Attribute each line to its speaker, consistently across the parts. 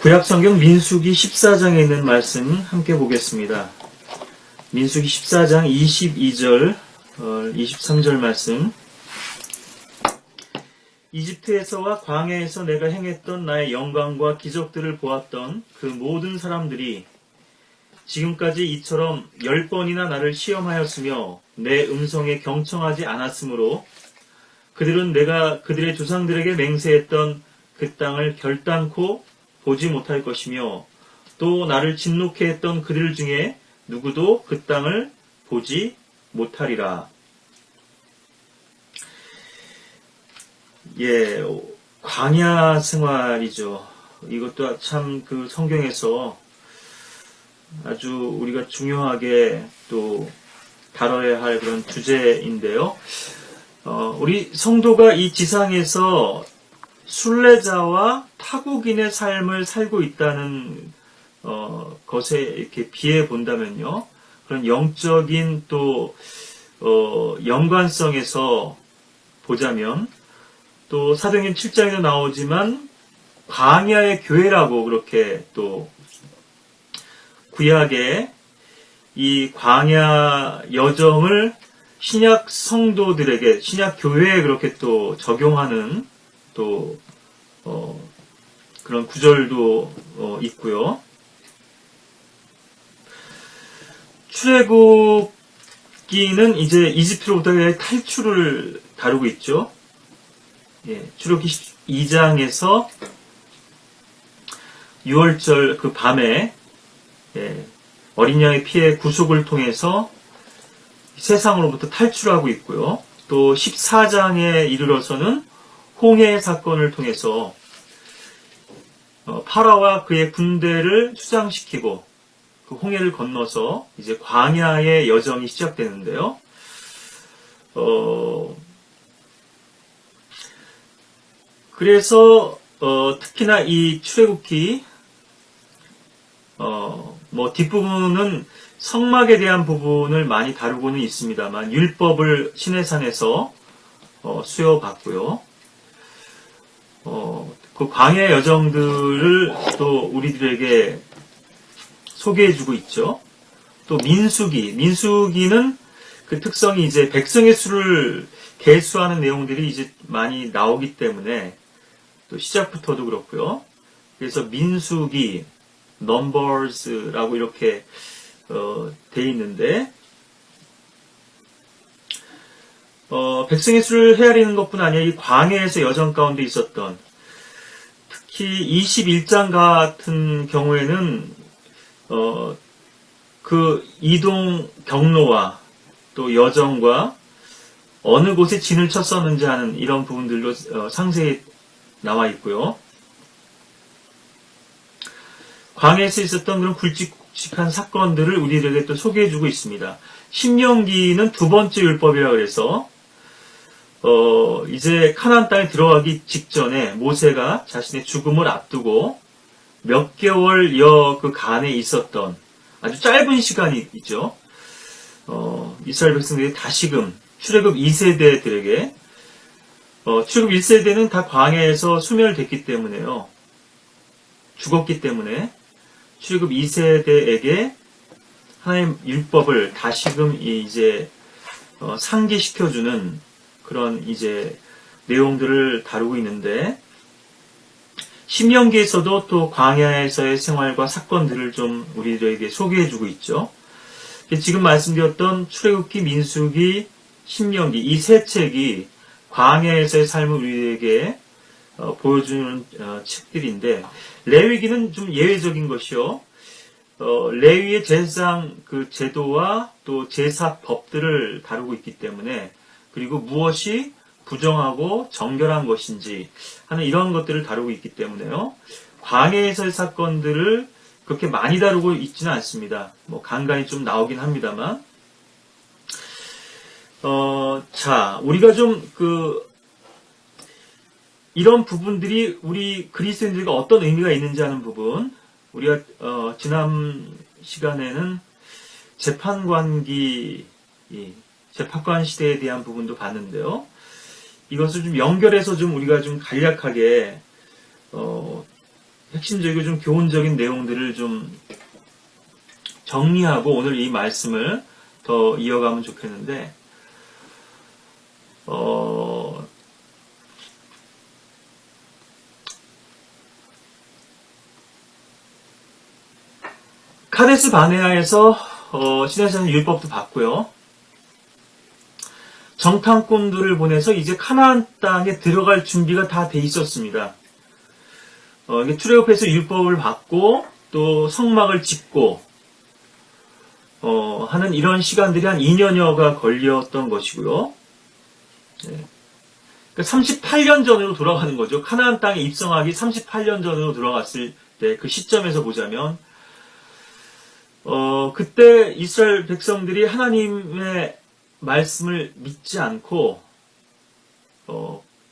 Speaker 1: 구약성경 민수기 14장에 있는 말씀 함께 보겠습니다. 민수기 14장 22절, 23절 말씀. 이집트에서와 광야에서 내가 행했던 나의 영광과 기적들을 보았던 그 모든 사람들이 지금까지 이처럼 10번이나 나를 시험하였으며 내 음성에 경청하지 않았으므로 그들은 내가 그들의 조상들에게 맹세했던 그 땅을 결단코 보지 못할 것이며 또 나를 진노케 했던 그들 중에 누구도 그 땅을 보지 못하리라. 예, 광야 생활이죠. 이것도 참 그 성경에서 아주 우리가 중요하게 또 다뤄야 할 그런 주제인데요. 우리 성도가 이 지상에서 순례자와 타국인의 삶을 살고 있다는 것에 이렇게 비해 본다면요. 그런 영적인 또 연관성에서 보자면 또 사도행전 7장에도 나오지만 광야의 교회라고 그렇게 또 구약의 이 광야 여정을 신약 성도들에게, 신약 교회에 그렇게 또 적용하는 또 그런 구절도 있고요. 출애굽기는 이제 이집트로부터의 탈출을 다루고 있죠. 예, 출애굽기 2장에서 6월절 그 밤에 어린 양의 피의 구속을 통해서 세상으로부터 탈출하고 있고요. 또 14장에 이르러서는 홍해 사건을 통해서 파라오와 그의 군대를 수장시키고 그 홍해를 건너서 이제 광야의 여정이 시작되는데요. 그래서 특히나 이 출애굽기 뒷부분은 성막에 대한 부분을 많이 다루고는 있습니다만 율법을 시내산에서 수여받고요. 그 광야 여정들을 또 우리들에게 소개해주고 있죠. 또 민수기는 그 특성이 이제 백성의 수를 계수하는 내용들이 이제 많이 나오기 때문에 또 시작부터도 그렇고요. 그래서 민수기, 넘버스라고 이렇게 돼 있는데 백성의 수를 헤아리는 것뿐 아니라 이 광야에서 여정 가운데 있었던 특히 21장 같은 경우에는 그 이동 경로와 또 여정과 어느 곳에 진을 쳤었는지 하는 이런 부분들로 상세히 나와 있고요. 광야에서 있었던 그런 굵직굵직한 사건들을 우리들에게 또 소개해주고 있습니다. 신명기는 두 번째 율법이라고 해서 이제 카나안 땅에 들어가기 직전에 모세가 자신의 죽음을 앞두고 몇 개월여 그 간에 있었던 아주 짧은 시간이 있죠. 이스라엘 백성들이 다시금 출애굽 2세대들에게 출애굽 1세대는 다 광야에서 소멸됐기 때문에요. 죽었기 때문에 출애굽 2세대에게 하나님 율법을 다시금 이제 상기시켜주는 그런 이제 내용들을 다루고 있는데 신명기에서도 또 광야에서의 생활과 사건들을 좀 우리들에게 소개해주고 있죠. 지금 말씀드렸던 출애굽기, 민수기, 신명기 이 세 책이 광야에서의 삶을 우리에게 보여주는 책들인데 레위기는 좀 예외적인 것이요. 레위의 제사장 그 제도와 또 제사 법들을 다루고 있기 때문에 그리고 무엇이 부정하고 정결한 것인지 하는 이런 것들을 다루고 있기 때문에요. 광야에서의 사건들을 그렇게 많이 다루고 있지는 않습니다. 간간히 좀 나오긴 합니다만. 우리가 좀 이런 부분들이 우리 그리스도인들과 어떤 의미가 있는지 하는 부분, 우리가 지난 시간에는 재판관 시대에 대한 부분도 봤는데요. 이것을 좀 연결해서 좀 우리가 좀 간략하게 핵심적이고 좀 교훈적인 내용들을 좀 정리하고 오늘 이 말씀을 더 이어가면 좋겠는데, 카데스 바네아에서 시내산 율법도 받고요. 정탐꾼들을 보내서 이제 카나안 땅에 들어갈 준비가 다 돼 있었습니다. 출애굽해서 율법을 받고 또 성막을 짓고 하는 이런 시간들이 한 2년여가 걸렸던 것이고요. 네. 그러니까 38년 전으로 돌아가는 거죠. 카나안 땅에 입성하기 38년 전으로 돌아갔을 때 그 시점에서 보자면 그때 이스라엘 백성들이 하나님의 말씀을 믿지 않고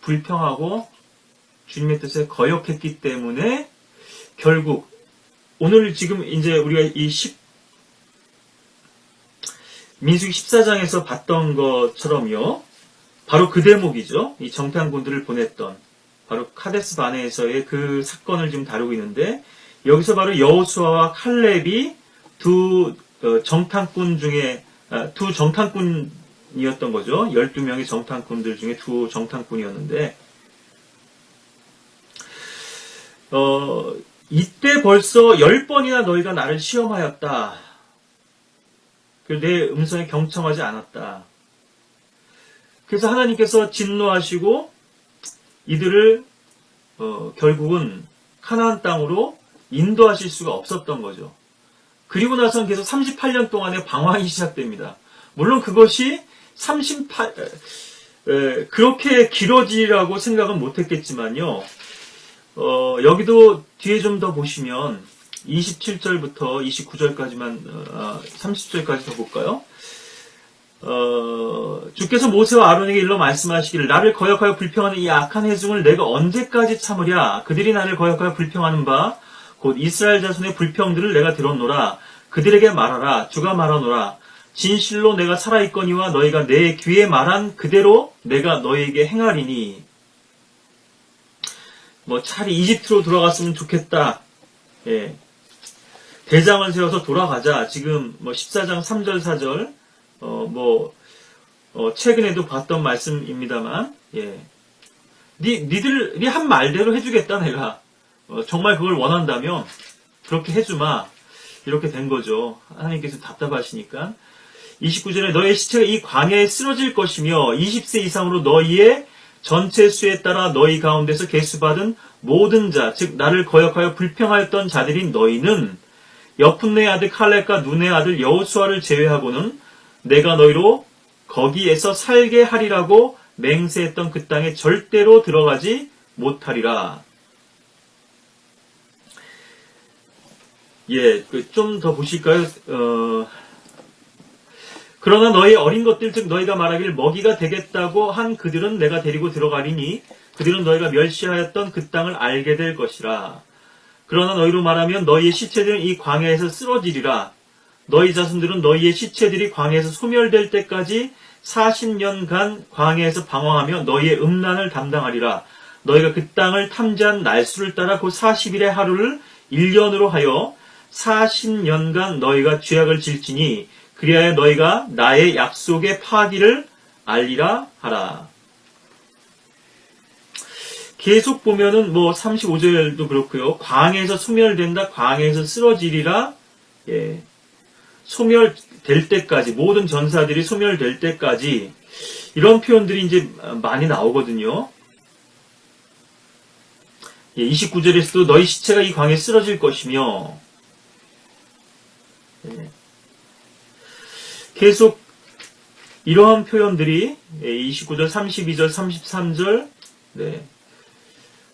Speaker 1: 불평하고 주님의 뜻에 거역했기 때문에 결국 오늘 지금 이제 우리가 이 민수기 14장에서 봤던 것처럼요. 바로 그 대목이죠. 이 정탐꾼들을 보냈던 바로 카데스 바네에서의 그 사건을 지금 다루고 있는데 여기서 바로 여호수아와 칼렙이 두 정탐꾼 중에 두 정탐꾼이었던 거죠. 12명의 정탐꾼들 중에 두 정탐꾼이었는데 이때 벌써 10번이나 너희가 나를 시험하였다. 내 음성에 경청하지 않았다. 그래서 하나님께서 진노하시고 이들을 결국은 카나안 땅으로 인도하실 수가 없었던 거죠. 그리고 나선 계속 38년 동안의 방황이 시작됩니다. 물론 그것이 그렇게 길어지라고 생각은 못했겠지만요. 여기도 뒤에 좀 더 보시면 27절부터 29절까지만 30절까지 더 볼까요? 주께서 모세와 아론에게 일러 말씀하시기를 나를 거역하여 불평하는 이 악한 회중을 내가 언제까지 참으랴? 그들이 나를 거역하여 불평하는 바 곧 이스라엘 자손의 불평들을 내가 들었노라. 그들에게 말하라. 주가 말하노라. 진실로 내가 살아있거니와 너희가 내 귀에 말한 그대로 내가 너희에게 행하리니. 차라리 이집트로 돌아갔으면 좋겠다. 예. 대장을 세워서 돌아가자. 지금 14장 3절 4절 최근에도 봤던 말씀입니다만, 예. 니들이 한 말대로 해주겠다, 내가. 정말 그걸 원한다면, 그렇게 해주마. 이렇게 된 거죠. 하나님께서 답답하시니까. 29절에 너의 시체가 이 광야에 쓰러질 것이며, 20세 이상으로 너희의 전체 수에 따라 너희 가운데서 계수받은 모든 자, 즉, 나를 거역하여 불평하였던 자들인 너희는 여푼네의 아들 칼렙과 눈의 아들 여호수아를 제외하고는 내가 너희로 거기에서 살게 하리라고 맹세했던 그 땅에 절대로 들어가지 못하리라. 예, 좀 더 보실까요? 그러나 너희 어린 것들 즉 너희가 말하길 먹이가 되겠다고 한 그들은 내가 데리고 들어가리니 그들은 너희가 멸시하였던 그 땅을 알게 될 것이라. 그러나 너희로 말하면 너희의 시체들은 이 광야에서 쓰러지리라. 너희 자손들은 너희의 시체들이 광야에서 소멸될 때까지 40년간 광야에서 방황하며 너희의 음란을 담당하리라. 너희가 그 땅을 탐지한 날수를 따라 그 40일의 하루를 1년으로 하여 40년간 너희가 죄악을 질지니 그리하여 너희가 나의 약속의 파기를 알리라 하라. 계속 보면은 35절도 그렇고요. 광야에서 소멸된다. 광야에서 쓰러지리라. 예. 소멸될 때까지 모든 전사들이 소멸될 때까지 이런 표현들이 이제 많이 나오거든요. 예, 29절에서도 너희 시체가 이 광야에 쓰러질 것이며 예. 계속 이러한 표현들이 29절, 32절, 33절, 네.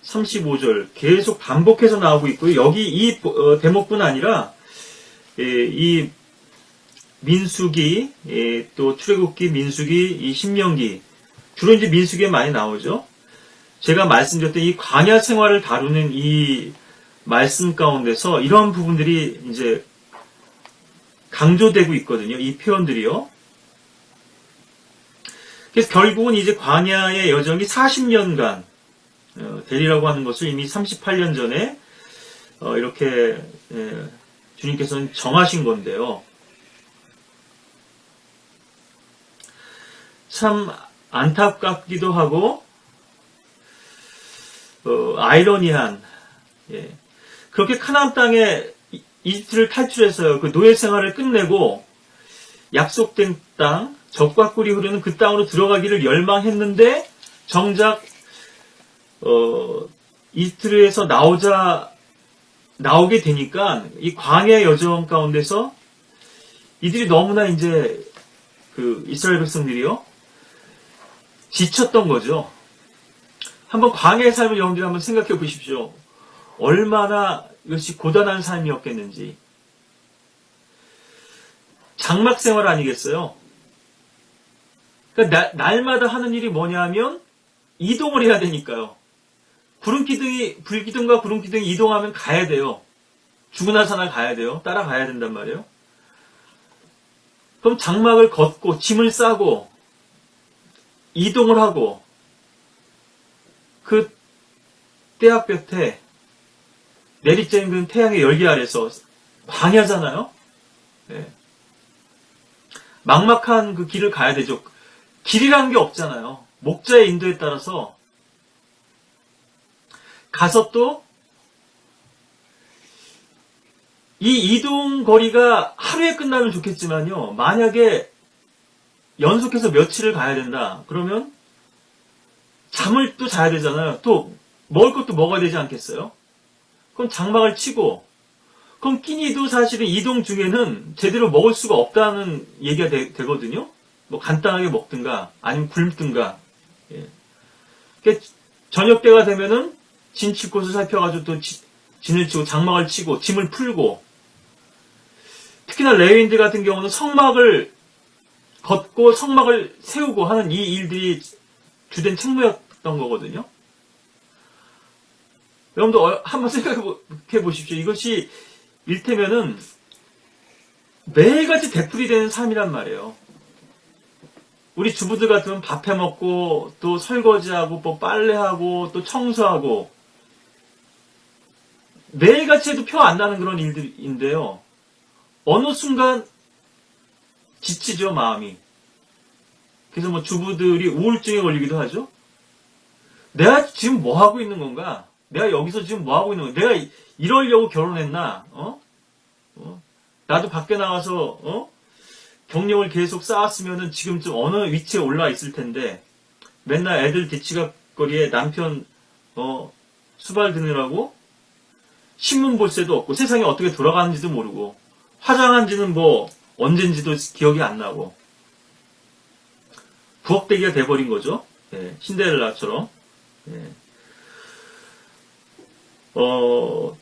Speaker 1: 35절 계속 반복해서 나오고 있고요. 여기 이 대목뿐 아니라 이 민수기, 또 출애굽기, 민수기, 이 신명기 주로 이제 민수기에 많이 나오죠. 제가 말씀드렸던 이 광야 생활을 다루는 이 말씀 가운데서 이런 부분들이 이제 강조되고 있거든요. 이 표현들이요. 그래서 결국은 이제 광야의 여정이 40년간 되리라고 하는 것을 이미 38년 전에 이렇게 주님께서는 정하신 건데요. 참 안타깝기도 하고 아이러니한, 그렇게 카나안 땅에 이집트를 탈출해서요, 그 노예 생활을 끝내고 약속된 땅, 젖과 꿀이 흐르는 그 땅으로 들어가기를 열망했는데 정작 이집트에서 나오게 되니까 이 광야 여정 가운데서 이들이 너무나 이제 그 이스라엘 백성들이요, 지쳤던 거죠. 한번 광야의 삶을 여러분들이 한번 생각해 보십시오. 얼마나 이것이 고단한 삶이었겠는지. 장막 생활 아니겠어요? 그러니까 날마다 하는 일이 뭐냐 하면 이동을 해야 되니까요. 불기둥과 구름기둥이 이동하면 가야 돼요. 죽으나 사나 가야 돼요. 따라가야 된단 말이에요. 그럼 장막을 걷고 짐을 싸고 이동을 하고 그 떼약볕에 내리쬐는 태양의 열기 아래서 광야잖아요. 막막한 그 길을 가야 되죠. 길이라는 게 없잖아요. 목자의 인도에 따라서 가서 또 이 이동 거리가 하루에 끝나면 좋겠지만요. 만약에 연속해서 며칠을 가야 된다. 그러면 잠을 또 자야 되잖아요. 또 먹을 것도 먹어야 되지 않겠어요? 그럼 장막을 치고, 그럼 끼니도 사실은 이동 중에는 제대로 먹을 수가 없다는 얘기가 되거든요. 뭐 간단하게 먹든가 아니면 굶든가. 그러니까 저녁 때가 되면은 진 칠 곳을 살펴가지고 또 진을 치고 장막을 치고 짐을 풀고, 특히나 레위인들 같은 경우는 성막을 걷고 성막을 세우고 하는 이 일들이 주된 책무였던 거거든요. 여러분도 한번 생각해 보십시오. 이것이 일테면은 매일같이 되풀이되는 삶이란 말이에요. 우리 주부들 같으면 밥 해먹고 또 설거지하고 또 빨래하고 또 청소하고 매일같이 해도 표 안 나는 그런 일들인데요. 어느 순간 지치죠, 마음이. 그래서 뭐 주부들이 우울증에 걸리기도 하죠. 내가 지금 뭐 하고 있는 건가? 내가 여기서 지금 뭐 하고 있는 건가? 내가 이러려고 결혼했나? 나도 밖에 나가서 경력을 계속 쌓았으면은 지금쯤 어느 위치에 올라 있을 텐데 맨날 애들 뒤치각거리에 남편 수발 드느라고 신문 볼 새도 없고 세상이 어떻게 돌아가는지도 모르고 화장한지는 뭐 언젠지도 기억이 안 나고 부엌대기가 돼버린 거죠. 신데렐라처럼. 뭐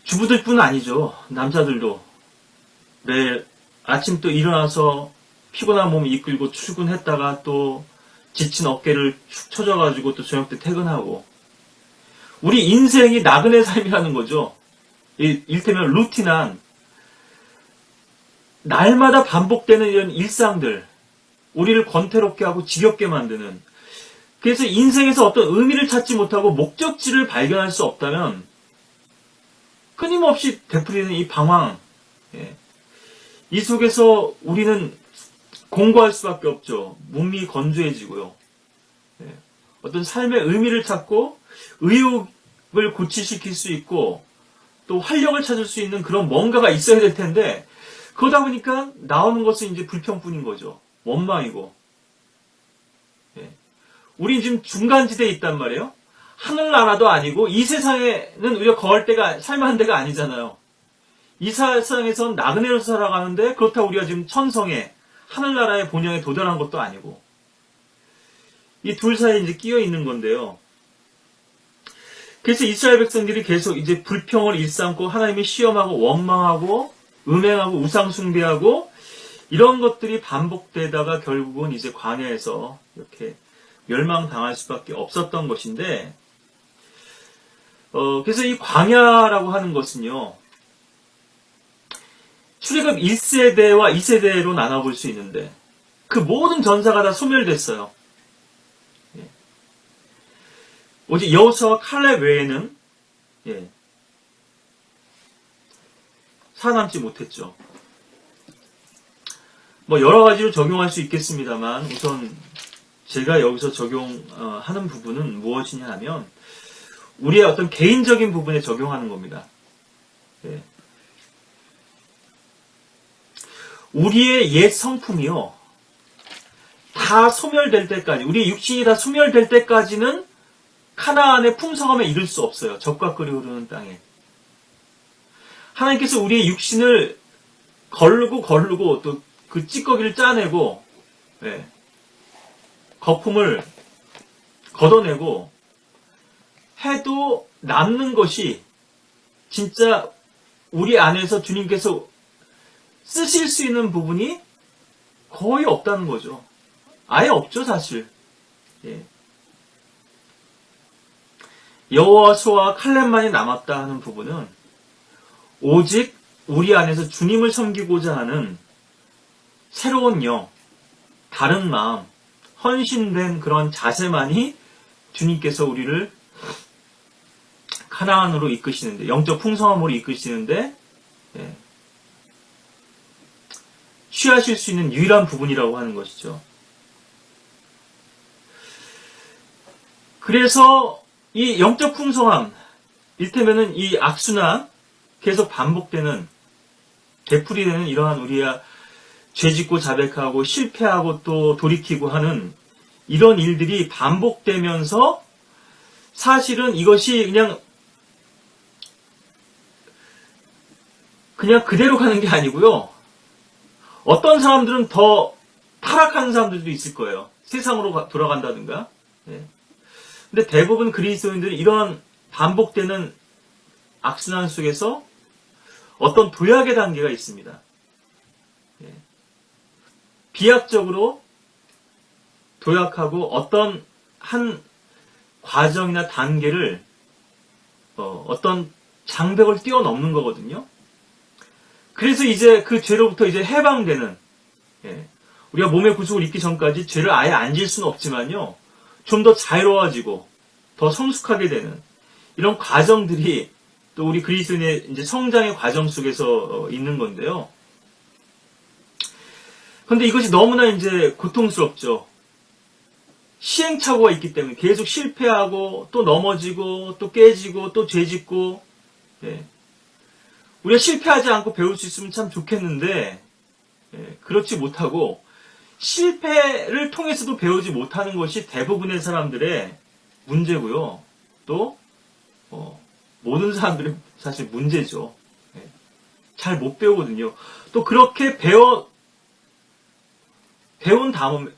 Speaker 1: 주부들뿐 아니죠. 남자들도 매일 아침 또 일어나서 피곤한 몸 이끌고 출근했다가 또 지친 어깨를 축 처져가지고 또 저녁 때 퇴근하고, 우리 인생이 나그네 삶이라는 거죠. 일테면 루틴한 날마다 반복되는 이런 일상들, 우리를 권태롭게 하고 지겹게 만드는, 그래서 인생에서 어떤 의미를 찾지 못하고 목적지를 발견할 수 없다면 끊임없이 되풀이되는 이 방황, 이 속에서 우리는 공고할 수밖에 없죠. 몸이 건조해지고요. 어떤 삶의 의미를 찾고 의욕을 고취시킬 수 있고 또 활력을 찾을 수 있는 그런 뭔가가 있어야 될 텐데, 그러다 보니까 나오는 것은 이제 불평뿐인 거죠. 원망이고. 우린 지금 중간지대에 있단 말이에요. 하늘나라도 아니고 이 세상에는 우리가 거할 데가 살만한 데가 아니잖아요. 이 세상에선 나그네로서 살아가는데 그렇다고 우리가 지금 천성에 하늘나라의 본향에 도달한 것도 아니고, 이 둘 사이에 이제 끼어 있는 건데요. 그래서 이스라엘 백성들이 계속 이제 불평을 일삼고 하나님을 시험하고 원망하고 음행하고 우상숭배하고 이런 것들이 반복되다가 결국은 이제 광야에서 이렇게 멸망당할 수밖에 없었던 것인데, 그래서 이 광야라고 하는 것은요, 출애굽 1세대와 2세대로 나눠볼 수 있는데 그 모든 전사가 다 소멸됐어요. 오직 여호수아와 칼렙 외에는 예, 살아남지 못했죠. 뭐 여러 가지로 적용할 수 있겠습니다만 우선 제가 여기서 적용하는 부분은 무엇이냐 하면 우리의 어떤 개인적인 부분에 적용하는 겁니다. 예. 우리의 옛 성품이요, 다 소멸될 때까지, 우리의 육신이 다 소멸될 때까지는 카나안의 풍성함에 이를 수 없어요. 젖과 꿀이 흐르는 땅에. 하나님께서 우리의 육신을 거르고 또 그 찌꺼기를 짜내고, 예, 거품을 걷어내고 해도 남는 것이 진짜 우리 안에서 주님께서 쓰실 수 있는 부분이 거의 없다는 거죠. 아예 없죠, 사실. 예. 여호수아와 칼렙만이 남았다 하는 부분은 오직 우리 안에서 주님을 섬기고자 하는 새로운 영, 다른 마음, 헌신된 그런 자세만이 주님께서 우리를 카나안으로 이끄시는데, 영적 풍성함으로 이끄시는데, 예, 취하실 수 있는 유일한 부분이라고 하는 것이죠. 그래서 이 영적 풍성함, 이를테면은 이 악순환, 계속 반복되는, 되풀이되는 이러한 우리가 죄짓고 자백하고 실패하고 또 돌이키고 하는 이런 일들이 반복되면서 사실은 이것이 그냥 그대로 가는 게 아니고요. 어떤 사람들은 더 타락하는 사람들도 있을 거예요. 세상으로 돌아간다든가. 네. 근데 대부분 그리스도인들은 이러한 반복되는 악순환 속에서 어떤 도약의 단계가 있습니다. 네. 비약적으로 도약하고 어떤 한 과정이나 단계를 어떤 장벽을 뛰어넘는 거거든요. 그래서 이제 그 죄로부터 이제 해방되는, 예, 우리가 몸의 구속을 입기 전까지 죄를 아예 안 질 수는 없지만요, 좀 더 자유로워지고 더 성숙하게 되는 이런 과정들이 또 우리 그리스도인의 이제 성장의 과정 속에서 있는 건데요. 그런데 이것이 너무나 이제 고통스럽죠. 시행착오가 있기 때문에 계속 실패하고 또 넘어지고 또 깨지고 또 죄짓고, 예. 우리가 실패하지 않고 배울 수 있으면 참 좋겠는데, 예, 그렇지 못하고 실패를 통해서도 배우지 못하는 것이 대부분의 사람들의 문제고요. 또 모든 사람들의 사실 문제죠. 예. 잘 못 배우거든요. 또 그렇게 배운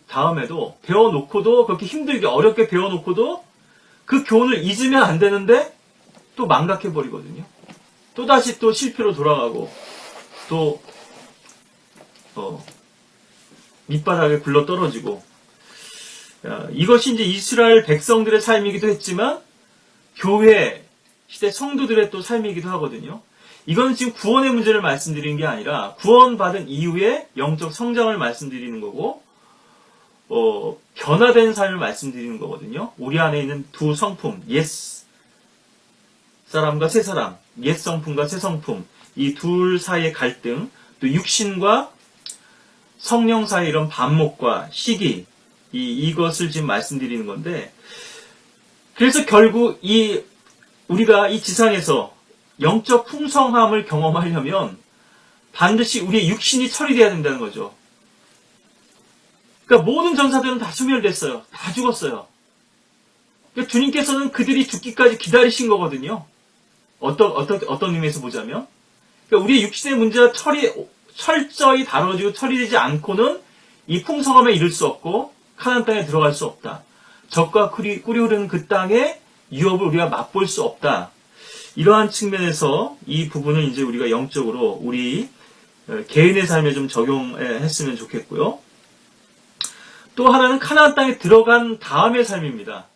Speaker 1: 다음에도 배워놓고도 그렇게 힘들게 어렵게 배워놓고도 그 교훈을 잊으면 안 되는데 또 망각해버리거든요. 또다시 또 실패로 돌아가고 또 밑바닥에 굴러 떨어지고, 이것이 이제 이스라엘 백성들의 삶이기도 했지만 교회 시대 성도들의 또 삶이기도 하거든요. 이건 지금 구원의 문제를 말씀드리는 게 아니라 구원받은 이후에 영적 성장을 말씀드리는 거고, 변화된 삶을 말씀드리는 거거든요. 우리 안에 있는 두 성품, 옛 사람과 새 사람, 옛 성품과 새 성품, 이 둘 사이의 갈등, 또 육신과 성령 사이의 이런 반목과 시기, 이것을 지금 말씀드리는 건데, 그래서 결국 우리가 이 지상에서 영적 풍성함을 경험하려면 반드시 우리의 육신이 처리되어야 된다는 거죠. 그러니까 모든 전사들은 다 소멸됐어요. 다 죽었어요. 그러니까 주님께서는 그들이 죽기까지 기다리신 거거든요. 어떤 의미에서 보자면, 그러니까 우리의 육신의 문제가 철저히 다뤄지고 처리되지 않고는 이 풍성함에 이를 수 없고 카나안 땅에 들어갈 수 없다. 젖과 꿀이 흐르는 그 땅의 유업을 우리가 맛볼 수 없다. 이러한 측면에서 이 부분을 이제 우리가 영적으로 우리 개인의 삶에 좀 적용했으면 좋겠고요. 또 하나는 카나안 땅에 들어간 다음의 삶입니다.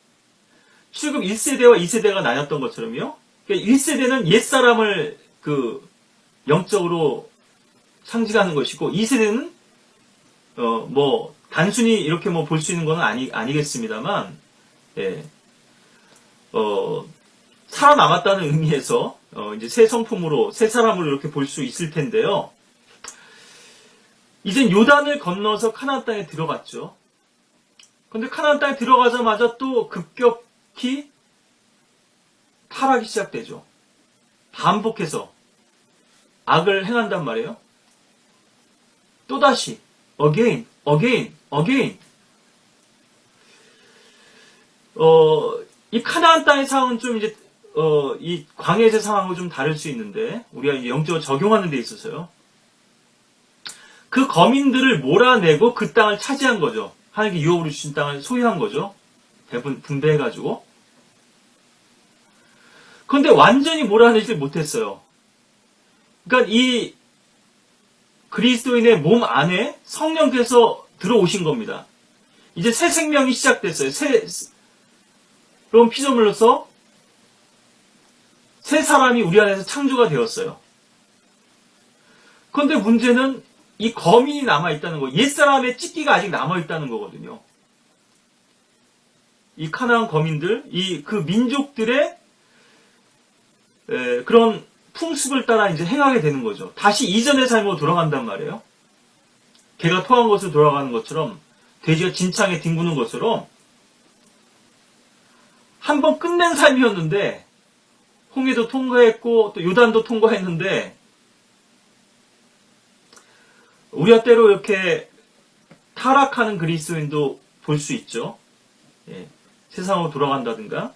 Speaker 1: 출애굽 1세대와 2세대가 나뉘었던 것처럼요. 1세대는 옛사람을 영적으로 상징하는 것이고, 2세대는 단순히 이렇게 볼 수 있는 건 아니겠습니다만, 예, 살아남았다는 의미에서 이제 새 성품으로 새 사람으로 이렇게 볼 수 있을 텐데요. 이제 요단을 건너서 가나안 땅에 들어갔죠. 근데 가나안 땅에 들어가자마자 또 급격히 타락이 시작되죠. 반복해서 악을 행한단 말이에요. 또다시 again. 이 가나안 땅의 상황은 좀 이제 이 광야의 상황하고 좀 다를 수 있는데 우리가 영적으로 적용하는 데 있어서요. 그 거민들을 몰아내고 그 땅을 차지한 거죠. 하나님께 유업으로 주신 땅을 소유한 거죠. 대부분 분배해가지고. 그런데 완전히 몰아내지 못했어요. 그러니까 이 그리스도인의 몸 안에 성령께서 들어오신 겁니다. 이제 새 생명이 시작됐어요. 그럼 피조물로서 새 사람이 우리 안에서 창조가 되었어요. 그런데 문제는 이 거민이 남아있다는 거, 옛사람의 찢기가 아직 남아있다는 거거든요. 이 카나안 거민들, 그 민족들의 그런 풍습을 따라 이제 행하게 되는 거죠. 다시 이전의 삶으로 돌아간단 말이에요. 개가 토한 것으로 돌아가는 것처럼, 돼지가 진창에 뒹구는 것처럼, 한번 끝낸 삶이었는데, 홍해도 통과했고, 또 요단도 통과했는데, 우리가 때로 이렇게 타락하는 그리스도인도 볼 수 있죠. 예, 세상으로 돌아간다든가.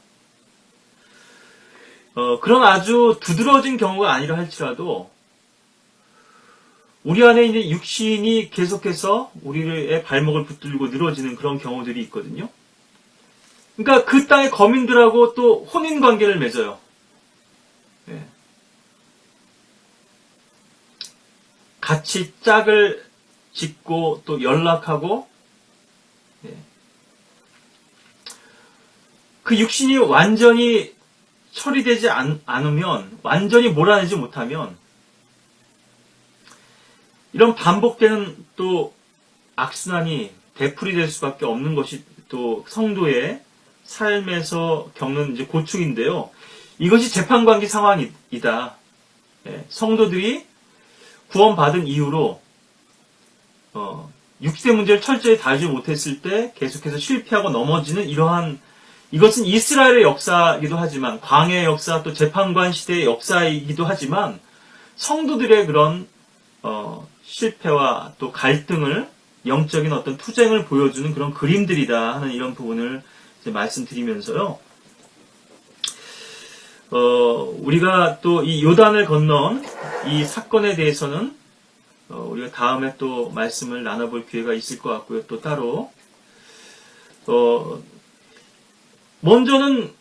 Speaker 1: 그런 아주 두드러진 경우가 아니라 할지라도 우리 안에 이제 육신이 계속해서 우리의 발목을 붙들고 늘어지는 그런 경우들이 있거든요. 그러니까 그 땅의 거민들하고 또 혼인 관계를 맺어요. 예. 같이 짝을 짓고 또 연락하고, 예. 그 육신이 완전히 처리되지 않으면, 완전히 몰아내지 못하면 이런 반복되는 또 악순환이 되풀이될 수밖에 없는 것이 또 성도의 삶에서 겪는 이제 고충인데요. 이것이 재판관계 상황이다. 예, 성도들이 구원받은 이후로 6대 문제를 철저히 다루지 못했을 때 계속해서 실패하고 넘어지는 이것은 이스라엘의 역사이기도 하지만 광야의 역사 또 재판관 시대의 역사이기도 하지만 성도들의 그런 실패와 또 갈등을 영적인 어떤 투쟁을 보여주는 그런 그림들이다 하는 이런 부분을 이제 말씀드리면서요. 우리가 또 이 요단을 건넌 이 사건에 대해서는 우리가 다음에 또 말씀을 나눠볼 기회가 있을 것 같고요. 또 따로 먼저는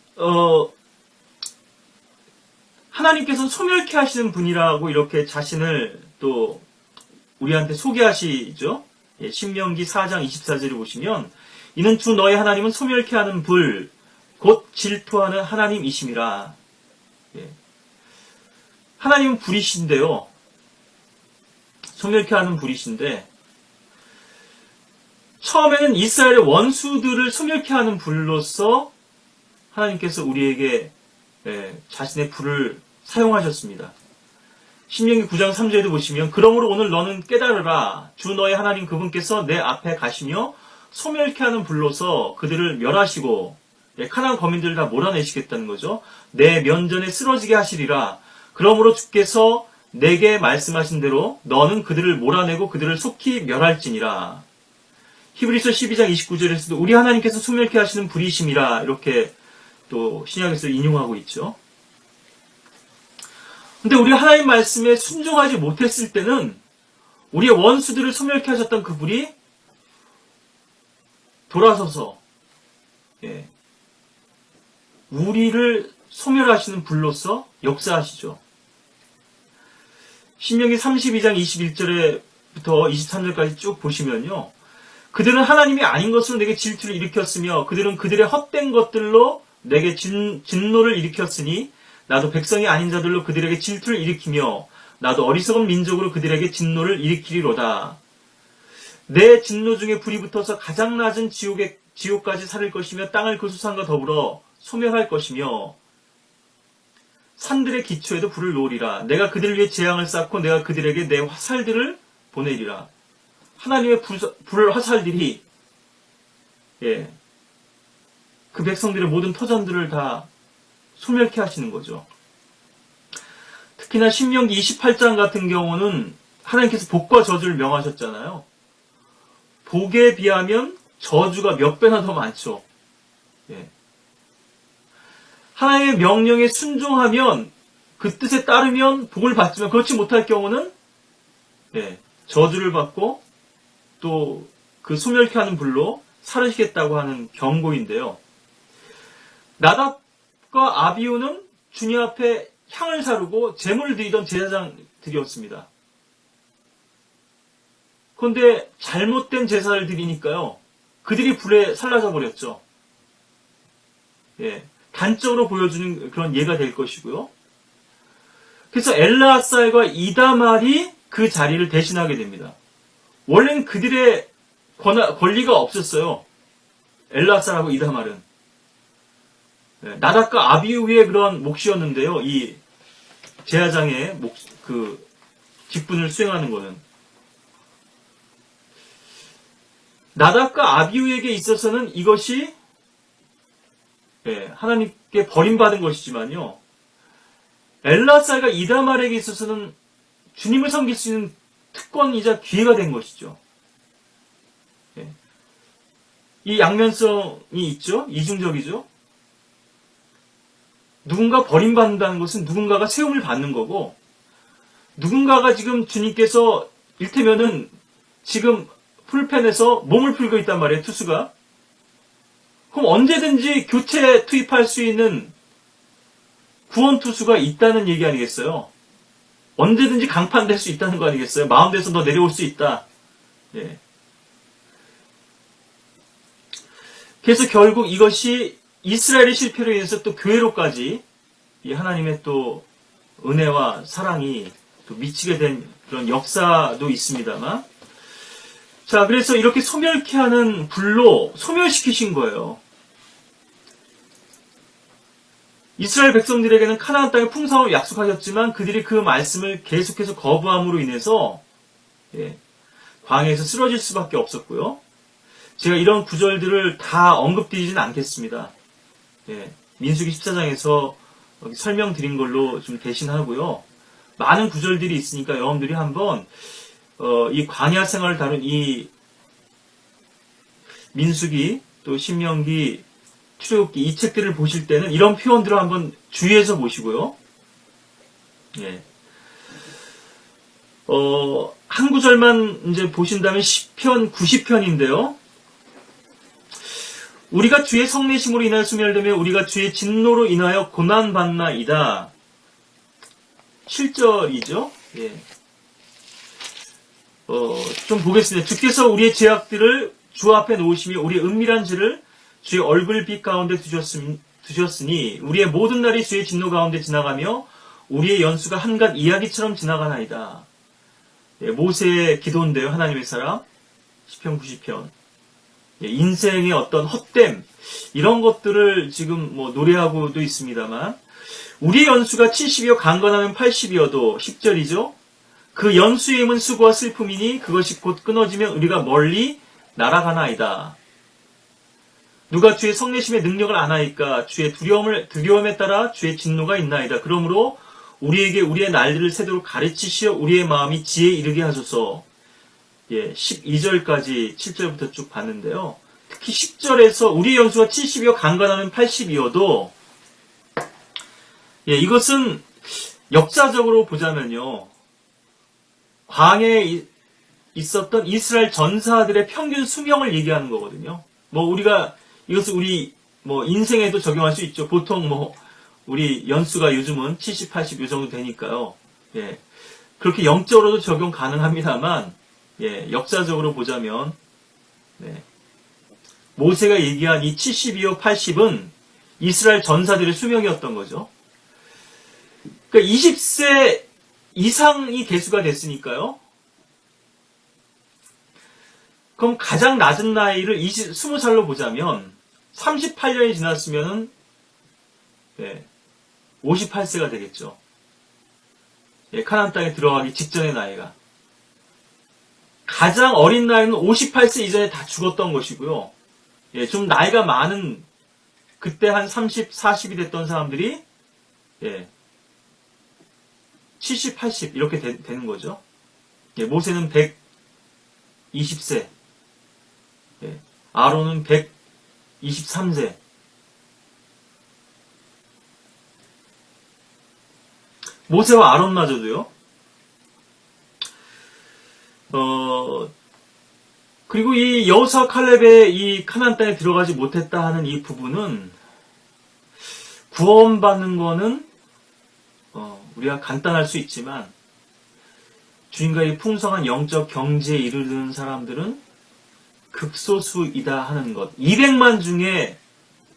Speaker 1: 하나님께서는 소멸케 하시는 분이라고 이렇게 자신을 또 우리한테 소개하시죠. 예, 신명기 4장 24절을 보시면 이는 주 너의 하나님은 소멸케 하는 불 곧 질투하는 하나님이심이라. 예. 하나님은 불이신데요. 소멸케 하는 불이신데 처음에는 이스라엘의 원수들을 소멸케 하는 불로서 하나님께서 우리에게 자신의 불을 사용하셨습니다. 신명기 9장 3절에도 보시면 그러므로 오늘 너는 깨달으라 주 너의 하나님 그분께서 내 앞에 가시며 소멸케 하는 불로서 그들을 멸하시고 가나안 거민들을 다 몰아내시겠다는 거죠. 내 면전에 쓰러지게 하시리라. 그러므로 주께서 내게 말씀하신 대로 너는 그들을 몰아내고 그들을 속히 멸할지니라. 히브리서 12장 29절에서도 우리 하나님께서 소멸케 하시는 불이심이라 이렇게 또 신약에서 인용하고 있죠. 근데 우리 하나님 말씀에 순종하지 못했을 때는 우리의 원수들을 소멸케 하셨던 그 불이 돌아서서 우리를 소멸하시는 불로서 역사하시죠. 신명기 32장 21절에부터 23절까지 쭉 보시면요. 그들은 하나님이 아닌 것으로 내게 질투를 일으켰으며 그들은 그들의 헛된 것들로 내게 진노를 일으켰으니 나도 백성이 아닌 자들로 그들에게 질투를 일으키며 나도 어리석은 민족으로 그들에게 진노를 일으키리로다. 내 진노 중에 불이 붙어서 가장 낮은 지옥까지 살을 것이며 땅을 그 수산과 더불어 소멸할 것이며 산들의 기초에도 불을 놓으리라. 내가 그들 위해 재앙을 쌓고 내가 그들에게 내 화살들을 보내리라. 하나님의 불 화살들이 그 백성들의 모든 터전들을 다 소멸케 하시는 거죠. 특히나 신명기 28장 같은 경우는 하나님께서 복과 저주를 명하셨잖아요. 복에 비하면 저주가 몇 배나 더 많죠. 하나님의 명령에 순종하면, 그 뜻에 따르면 복을 받지만 그렇지 못할 경우는 저주를 받고 또 그 소멸케 하는 불로 사르시겠다고 하는 경고인데요. 나답과 아비후는 주님 앞에 향을 사르고 제물을 드리던 제사장들이었습니다. 그런데 잘못된 제사를 드리니까요, 그들이 불에 살라져 버렸죠. 단적으로 보여주는 그런 예가 될 것이고요. 그래서 엘르아살과 이다말이 그 자리를 대신하게 됩니다. 원래는 그들의 권리가 없었어요. 엘르아살하고 이다말은. 나답과 아비후의 그런 몫이었는데요. 이 제사장의 그 직분을 수행하는 것은. 나답과 아비후에게 있어서는 이것이 하나님께 버림받은 것이지만요, 엘르아살과 이다말에게 있어서는 주님을 섬길 수 있는 특권이자 기회가 된 것이죠. 이 양면성이 있죠. 이중적이죠. 누군가 버림받는다는 것은 누군가가 세움을 받는 거고, 누군가가 지금 주님께서 일테면은 지금 풀펜에서 몸을 풀고 있단 말이에요, 투수가. 그럼 언제든지 교체에 투입할 수 있는 구원 투수가 있다는 얘기 아니겠어요? 언제든지 강판될 수 있다는 거 아니겠어요? 마음대로 너 내려올 수 있다. 그래서 결국 이것이 이스라엘의 실패로 인해서 또 교회로까지 이 하나님의 또 은혜와 사랑이 또 미치게 된 그런 역사도 있습니다만, 자, 그래서 이렇게 소멸케 하는 불로 소멸시키신 거예요. 이스라엘 백성들에게는 가나안 땅의 풍성을 약속하셨지만 그들이 그 말씀을 계속해서 거부함으로 인해서 광야에서 쓰러질 수밖에 없었고요. 제가 이런 구절들을 다 언급드리지는 않겠습니다. 민수기 14장에서 설명드린 걸로 좀 대신하고요. 많은 구절들이 있으니까 여러분들이 한번 이 광야 생활을 다룬 이 민수기 또 신명기 출애굽기 이 책들을 보실 때는 이런 표현들을 한번 주의해서 보시고요. 한 구절만 이제 보신다면 시편 90편인데요. 우리가 주의 성내심으로 인하여 소멸되며 우리가 주의 진노로 인하여 고난받나이다. 7절이죠. 좀 보겠습니다. 주께서 우리의 죄악들을 주 앞에 놓으시며 우리의 은밀한 죄를 주의 얼굴빛 가운데 두셨으니 우리의 모든 날이 주의 진노 가운데 지나가며 우리의 연수가 한갓 이야기처럼 지나가나이다. 모세의 기도인데요. 하나님의 사람. 시편 90편. 인생의 어떤 헛됨, 이런 것들을 지금 노래하고도 있습니다만, 우리의 연수가 70이요 강건하면 80이어도 10절이죠. 그 연수의 힘은 수고와 슬픔이니 그것이 곧 끊어지면 우리가 멀리 날아가나이다. 누가 주의 성내심의 능력을 아나이까? 주의 두려움에 따라 주의 진노가 있나이다. 그러므로 우리에게 우리의 날들을 세도록 가르치시어 우리의 마음이 지혜에 이르게 하소서. 12절까지 7절부터 쭉 봤는데요. 특히 10절에서 우리의 연수가 70이요 강건하면 80이어도 이것은 역사적으로 보자면요, 광야에 있었던 이스라엘 전사들의 평균 수명을 얘기하는 거거든요. 이것을 우리 인생에도 적용할 수 있죠. 보통 우리 연수가 요즘은 70, 80 요 정도 되니까요. 그렇게 영적으로도 적용 가능합니다만, 역사적으로 보자면, 모세가 얘기한 이 70이요 80은 이스라엘 전사들의 수명이었던 거죠. 그러니까 20세 이상이 개수가 됐으니까요. 그럼 가장 낮은 나이를 20살로 보자면 38년이 지났으면은 58세가 되겠죠. 예, 카나안 땅에 들어가기 직전의 나이가. 가장 어린 나이는 58세 이전에 다 죽었던 것이고요. 예, 좀 나이가 많은, 그때 한 30, 40이 됐던 사람들이, 예, 70, 80, 이렇게 되는 거죠. 예, 모세는 120세, 예, 아론은 123세, 모세와 아론마저도요. 그리고 이 여호수아 칼렙의 이 카나안 땅에 들어가지 못했다 하는 이 부분은 구원받는 거는 우리가 간단할 수 있지만 주님과의 풍성한 영적 경지에 이르는 사람들은 극소수이다 하는 것. 200만 중에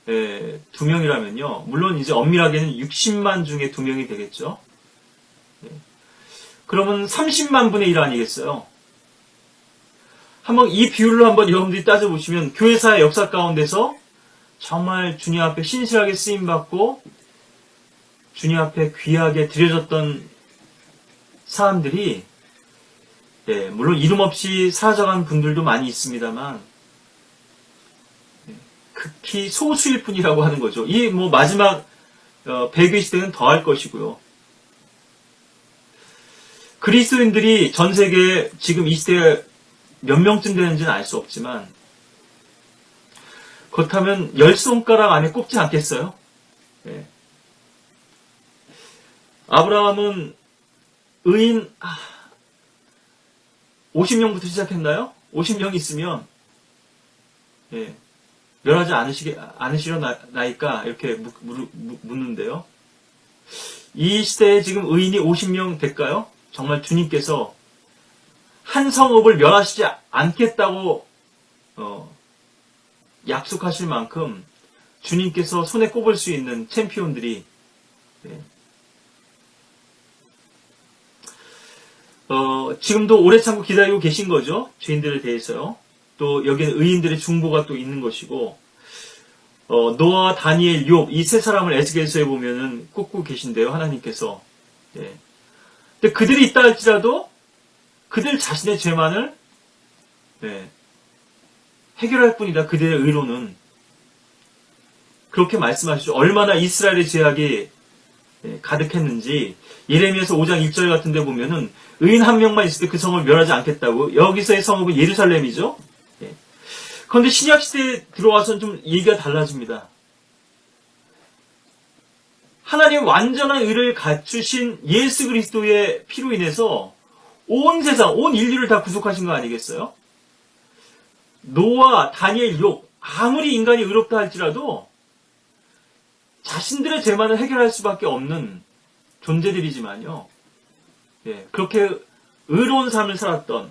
Speaker 1: 2명이라면요. 물론 이제 엄밀하게는 60만 중에 2명이 되겠죠. 그러면 30만 분의 1 아니겠어요? 한번 이 비율로 한번 여러분들이 따져보시면 교회사의 역사 가운데서 정말 주님 앞에 신실하게 쓰임받고 주님 앞에 귀하게 드려졌던 사람들이 물론 이름 없이 사라져간 분들도 많이 있습니다만 극히 소수일 뿐이라고 하는 거죠. 이 뭐 마지막 배교의 시대는 더할 것이고요. 그리스도인들이 전 세계에 지금 이 시대에 몇 명쯤 되는지는 알 수 없지만 그렇다면 10손가락 안에 꼽지 않겠어요? 예. 아브라함은 의인 50명부터 시작했나요? 50명이 있으면 예, 멸하지 않으시려나이까 이렇게 묻는데요. 이 시대에 지금 의인이 50명 될까요? 정말 주님께서 한 성읍을 멸하시지 않겠다고 약속하실 만큼 주님께서 손에 꼽을 수 있는 챔피온들이 지금도 오래 참고 기다리고 계신 거죠. 죄인들에 대해서요. 또 여기는 의인들의 중보가 또 있는 것이고 노아, 다니엘, 욥 이 세 사람을 에스겔서에 보면은 꼽고 계신데요. 하나님께서. 근데 그들이 있다 할지라도 그들 자신의 죄만을 해결할 뿐이다. 그들의 의로는. 그렇게 말씀하시죠. 얼마나 이스라엘의 죄악이 가득했는지 예레미야서 5장 1절 같은 데 보면은 의인 한 명만 있을 때 그 성을 멸하지 않겠다고. 여기서의 성읍은 예루살렘이죠. 그런데 신약시대에 들어와서는 좀 얘기가 달라집니다. 하나님 완전한 의를 갖추신 예수 그리스도의 피로 인해서 온 세상, 온 인류를 다 구속하신 거 아니겠어요? 노아, 다니엘, 욥 아무리 인간이 의롭다 할지라도 자신들의 죄만을 해결할 수밖에 없는 존재들이지만요. 그렇게 의로운 삶을 살았던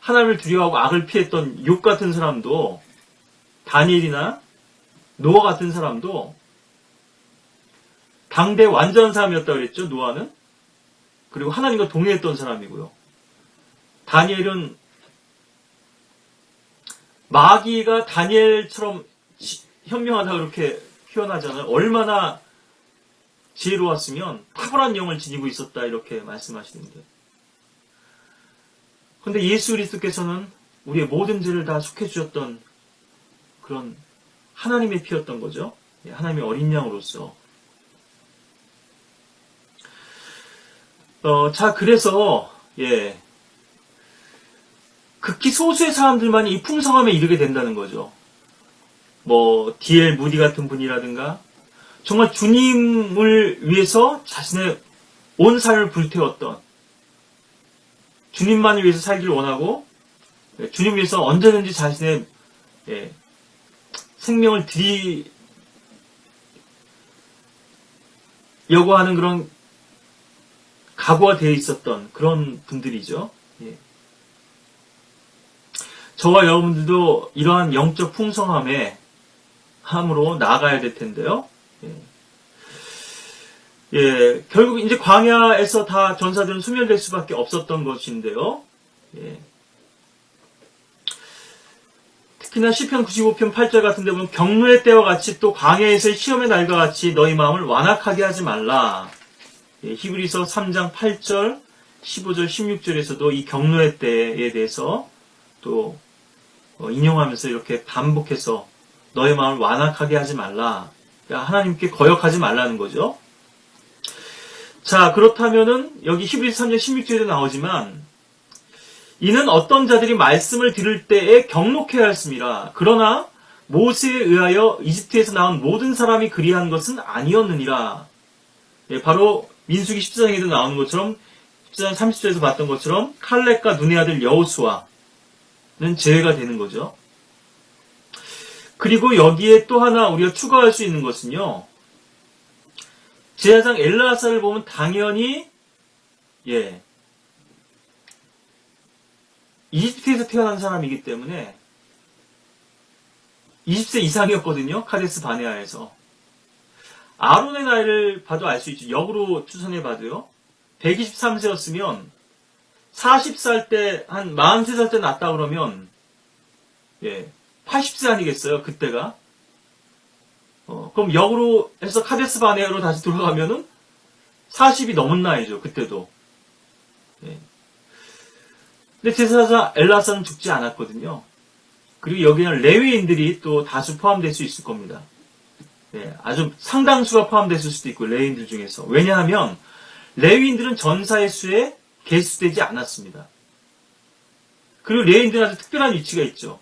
Speaker 1: 하나님을 두려워하고 악을 피했던 욥 같은 사람도 다니엘이나 노아 같은 사람도 당대 완전한 사람이었다고 그랬죠. 노아는. 그리고 하나님과 동의했던 사람이고요. 다니엘은 마귀가 다니엘처럼 현명하다 그렇게 표현하잖아요. 얼마나 지혜로웠으면 탁월한 영을 지니고 있었다 이렇게 말씀하시는데. 그런데 예수 그리스도께서는 우리의 모든 죄를 다 속해주셨던 그런 하나님의 피였던 거죠. 하나님의 어린 양으로서. 자, 그래서 극히 소수의 사람들만이 이 풍성함에 이르게 된다는 거죠. 뭐 D.L. 무디 같은 분이라든가 정말 주님을 위해서 자신의 온 삶을 불태웠던, 주님만을 위해서 살기를 원하고 주님 위해서 언제든지 자신의 생명을 드리려고 하는 그런 각오가 되어 있었던 그런 분들이죠. 저와 여러분들도 이러한 영적 풍성함에 함으로 나아가야 될 텐데요. 결국 이제 광야에서 다 전사들은 소멸될 수밖에 없었던 것인데요. 특히나 시편 95편 8절 같은 데 보면 경노의 때와 같이 또 광야에서의 시험의 날과 같이 너희 마음을 완악하게 하지 말라. 예, 히브리서 3장 8절, 15절, 16절에서도 이 경노의 때에 대해서 또 인용하면서 이렇게 반복해서 너희 마음을 완악하게 하지 말라. 그러니까 하나님께 거역하지 말라는 거죠. 자, 그렇다면은 여기 히브리서 3장 16절에도 나오지만 이는 어떤 자들이 말씀을 들을 때에 경록해야 했습니다. 그러나 모세에 의하여 이집트에서 나온 모든 사람이 그리한 것은 아니었느니라. 예, 바로 민수기 14장에도 나오는 것처럼 14장 30절에서 봤던 것처럼 칼렙과 눈의 아들 여호수아는 제외가 되는 거죠. 그리고 여기에 또 하나 우리가 추가할 수 있는 것은요. 제사장 엘르아사를 보면 당연히 이집트에서 태어난 사람이기 때문에 20세 이상이었거든요. 카데스 바네아에서. 아론의 나이를 봐도 알 수 있죠. 역으로 추산해 봐도요. 123세였으면 40살 때, 한 43살 때 났다 그러면 80세 아니겠어요? 그때가. 그럼 역으로 해서 카데스 바네아로 다시 돌아가면은 40이 넘은 나이죠. 그때도. 근데 제사장 엘라사는 죽지 않았거든요. 그리고 여기는 레위인들이 또 다수 포함될 수 있을 겁니다. 아주 상당수가 포함됐을 수도 있고 레위인들 중에서. 왜냐하면 레위인들은 전사의 수에 계수되지 않았습니다. 그리고 레위인들은 아주 특별한 위치가 있죠.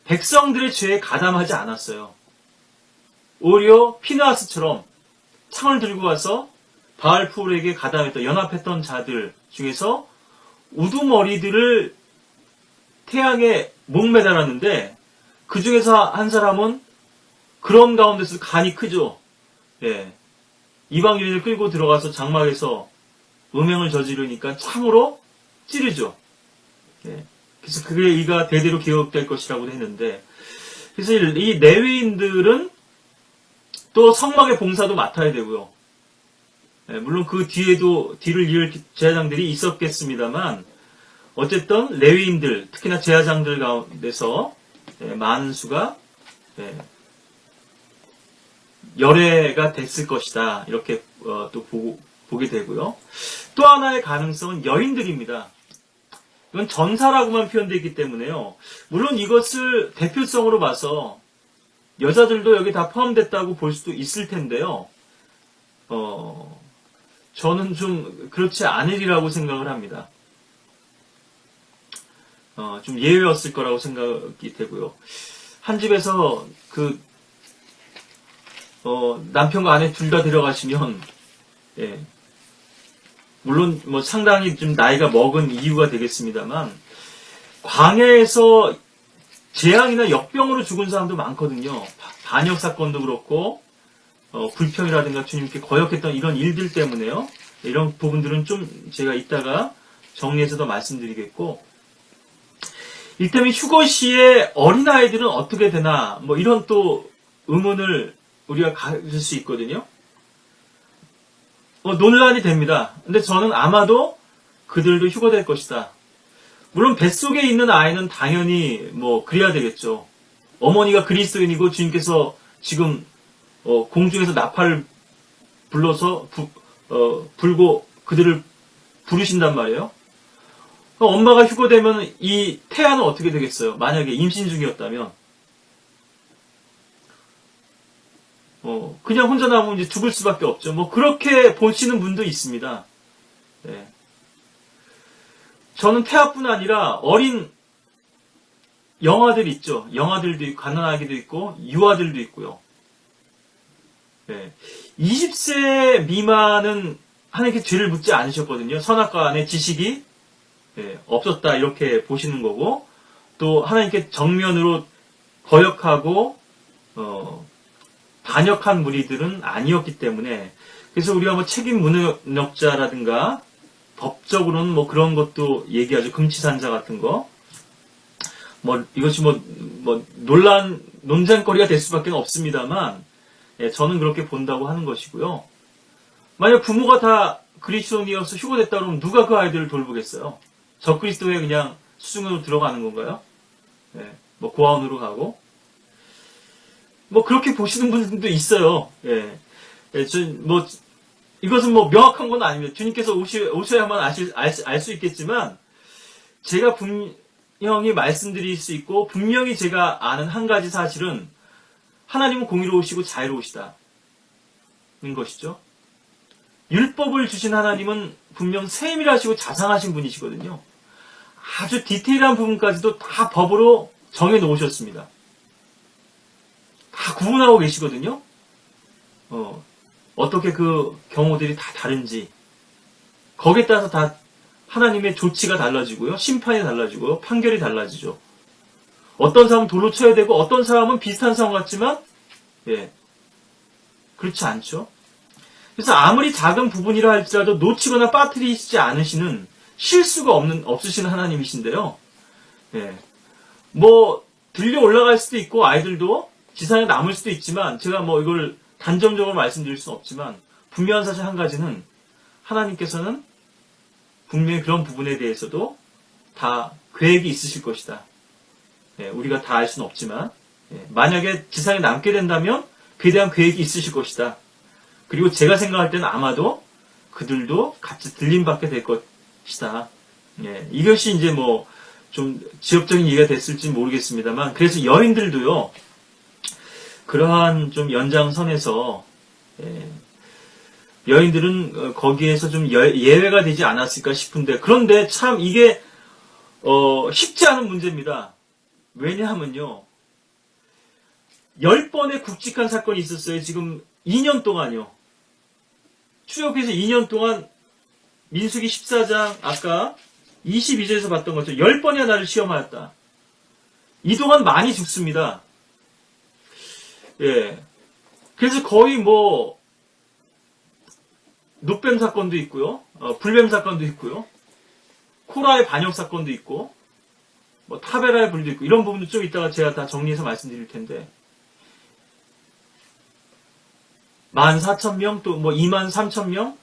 Speaker 1: 백성들의 죄에 가담하지 않았어요. 오히려 피느하스처럼 창을 들고 와서 바알푸올에게 가담했던 연합했던 자들 중에서 우두머리들을 태양에 목매달았는데 그 중에서 한 사람은 그런 가운데서 간이 크죠. 이방인을 끌고 들어가서 장막에서 음행을 저지르니까 창으로 찌르죠. 그래서 그게 이가 대대로 기억될 것이라고 했는데, 그래서 이 레위인들은 또 성막의 봉사도 맡아야 되고요. 물론 그 뒤에도 뒤를 이을 제사장들이 있었겠습니다만 어쨌든 레위인들, 특히나 제사장들 가운데서 많은 수가 열애가 됐을 것이다. 이렇게 또 보게 되고요. 또 하나의 가능성은 여인들입니다. 이건 전사라고만 표현되어 있기 때문에요. 물론 이것을 대표성으로 봐서 여자들도 여기 다 포함됐다고 볼 수도 있을 텐데요. 저는 좀 그렇지 않으리라고 생각을 합니다. 좀 예외였을 거라고 생각이 되고요. 한 집에서 남편과 아내 둘 다 데려가시면, 물론 뭐 상당히 좀 나이가 먹은 이유가 되겠습니다만, 광야에서 재앙이나 역병으로 죽은 사람도 많거든요. 반역 사건도 그렇고, 불평이라든가 주님께 거역했던 이런 일들 때문에요. 이런 부분들은 좀 제가 이따가 정리해서 더 말씀드리겠고, 이때문에 휴거 시에 어린아이들은 어떻게 되나, 뭐 이런 또 의문을 우리가 가질 수 있거든요. 논란이 됩니다. 근데 저는 아마도 그들도 휴거될 것이다. 물론 뱃속에 있는 아이는 당연히 뭐 그래야 되겠죠. 어머니가 그리스도인이고 주님께서 지금 공중에서 나팔을 불러서 불고 그들을 부르신단 말이에요. 엄마가 휴거되면 이 태아는 어떻게 되겠어요? 만약에 임신 중이었다면 그냥 혼자 남으면 이제 죽을 수밖에 없죠. 뭐 그렇게 보시는 분도 있습니다. 저는 태아뿐 아니라 어린 영아들 있죠. 영아들도 있고 가난아기도 있고 유아들도 있고요. 20세 미만은 하나님께 죄를 묻지 않으셨거든요. 선악과 안에 지식이 없었다 이렇게 보시는 거고, 또 하나님께 정면으로 거역하고 반역한 무리들은 아니었기 때문에, 그래서 우리가 뭐 책임 무능력자라든가 법적으로는 뭐 그런 것도 얘기하죠. 금치산자 같은 거. 뭐 이것이 뭐 논쟁거리가 될 수밖에 없습니다만, 저는 그렇게 본다고 하는 것이고요. 만약 부모가 다 그리스도인이어서 휴거됐다 그러면 누가 그 아이들을 돌보겠어요? 적그리스도에 그냥 수중으로 들어가는 건가요? 뭐 고아원으로 가고 뭐 그렇게 보시는 분들도 있어요. 예, 예, 뭐 이것은 뭐 명확한 건 아닙니다. 주님께서 오셔야만 알 수 있겠지만 제가 분명히 말씀드릴 수 있고 분명히 제가 아는 한 가지 사실은 하나님은 공의로우시고 자유로우시다는 것이죠. 율법을 주신 하나님은 분명 세밀하시고 자상하신 분이시거든요. 아주 디테일한 부분까지도 다 법으로 정해 놓으셨습니다. 다 구분하고 계시거든요. 어떻게 그 경우들이 다 다른지 거기에 따라서 다 하나님의 조치가 달라지고요. 심판이 달라지고요. 판결이 달라지죠. 어떤 사람은 돌로 쳐야 되고 어떤 사람은 비슷한 상황 같지만 예, 그렇지 않죠. 그래서 아무리 작은 부분이라 할지라도 놓치거나 빠뜨리시지 않으시는 실수가 없으신 하나님이신데요. 예, 뭐 들려 올라갈 수도 있고 아이들도 지상에 남을 수도 있지만 제가 뭐 이걸 단정적으로 말씀드릴 수는 없지만 분명한 사실 한 가지는 하나님께서는 분명히 그런 부분에 대해서도 다 계획이 있으실 것이다. 예, 우리가 다 알 수는 없지만 예, 만약에 지상에 남게 된다면 그에 대한 계획이 있으실 것이다. 그리고 제가 생각할 때는 아마도 그들도 같이 들림받게 될 것이다. 예, 이것이 이제 뭐 좀 지역적인 얘기가 됐을지 모르겠습니다만 그래서 여인들도요. 그러한 좀 연장선에서 예, 여인들은 거기에서 좀 예외가 되지 않았을까 싶은데 그런데 참 이게 쉽지 않은 문제입니다. 왜냐하면요. 10번의 굵직한 사건이 있었어요. 지금 2년 동안요. 출애굽기에서 2년 동안 민수기 14장 아까 22절에서 봤던 것처럼 10번이나 나를 시험하였다. 이 동안 많이 죽습니다. 예. 그래서 거의 뭐 눕뱀 사건도 있고요. 불뱀 사건도 있고요. 코라의 반역 사건도 있고 뭐 타베라의 불도 있고 이런 부분도 좀 이따가 제가 다 정리해서 말씀드릴 텐데 14,000명 또 뭐 23,000명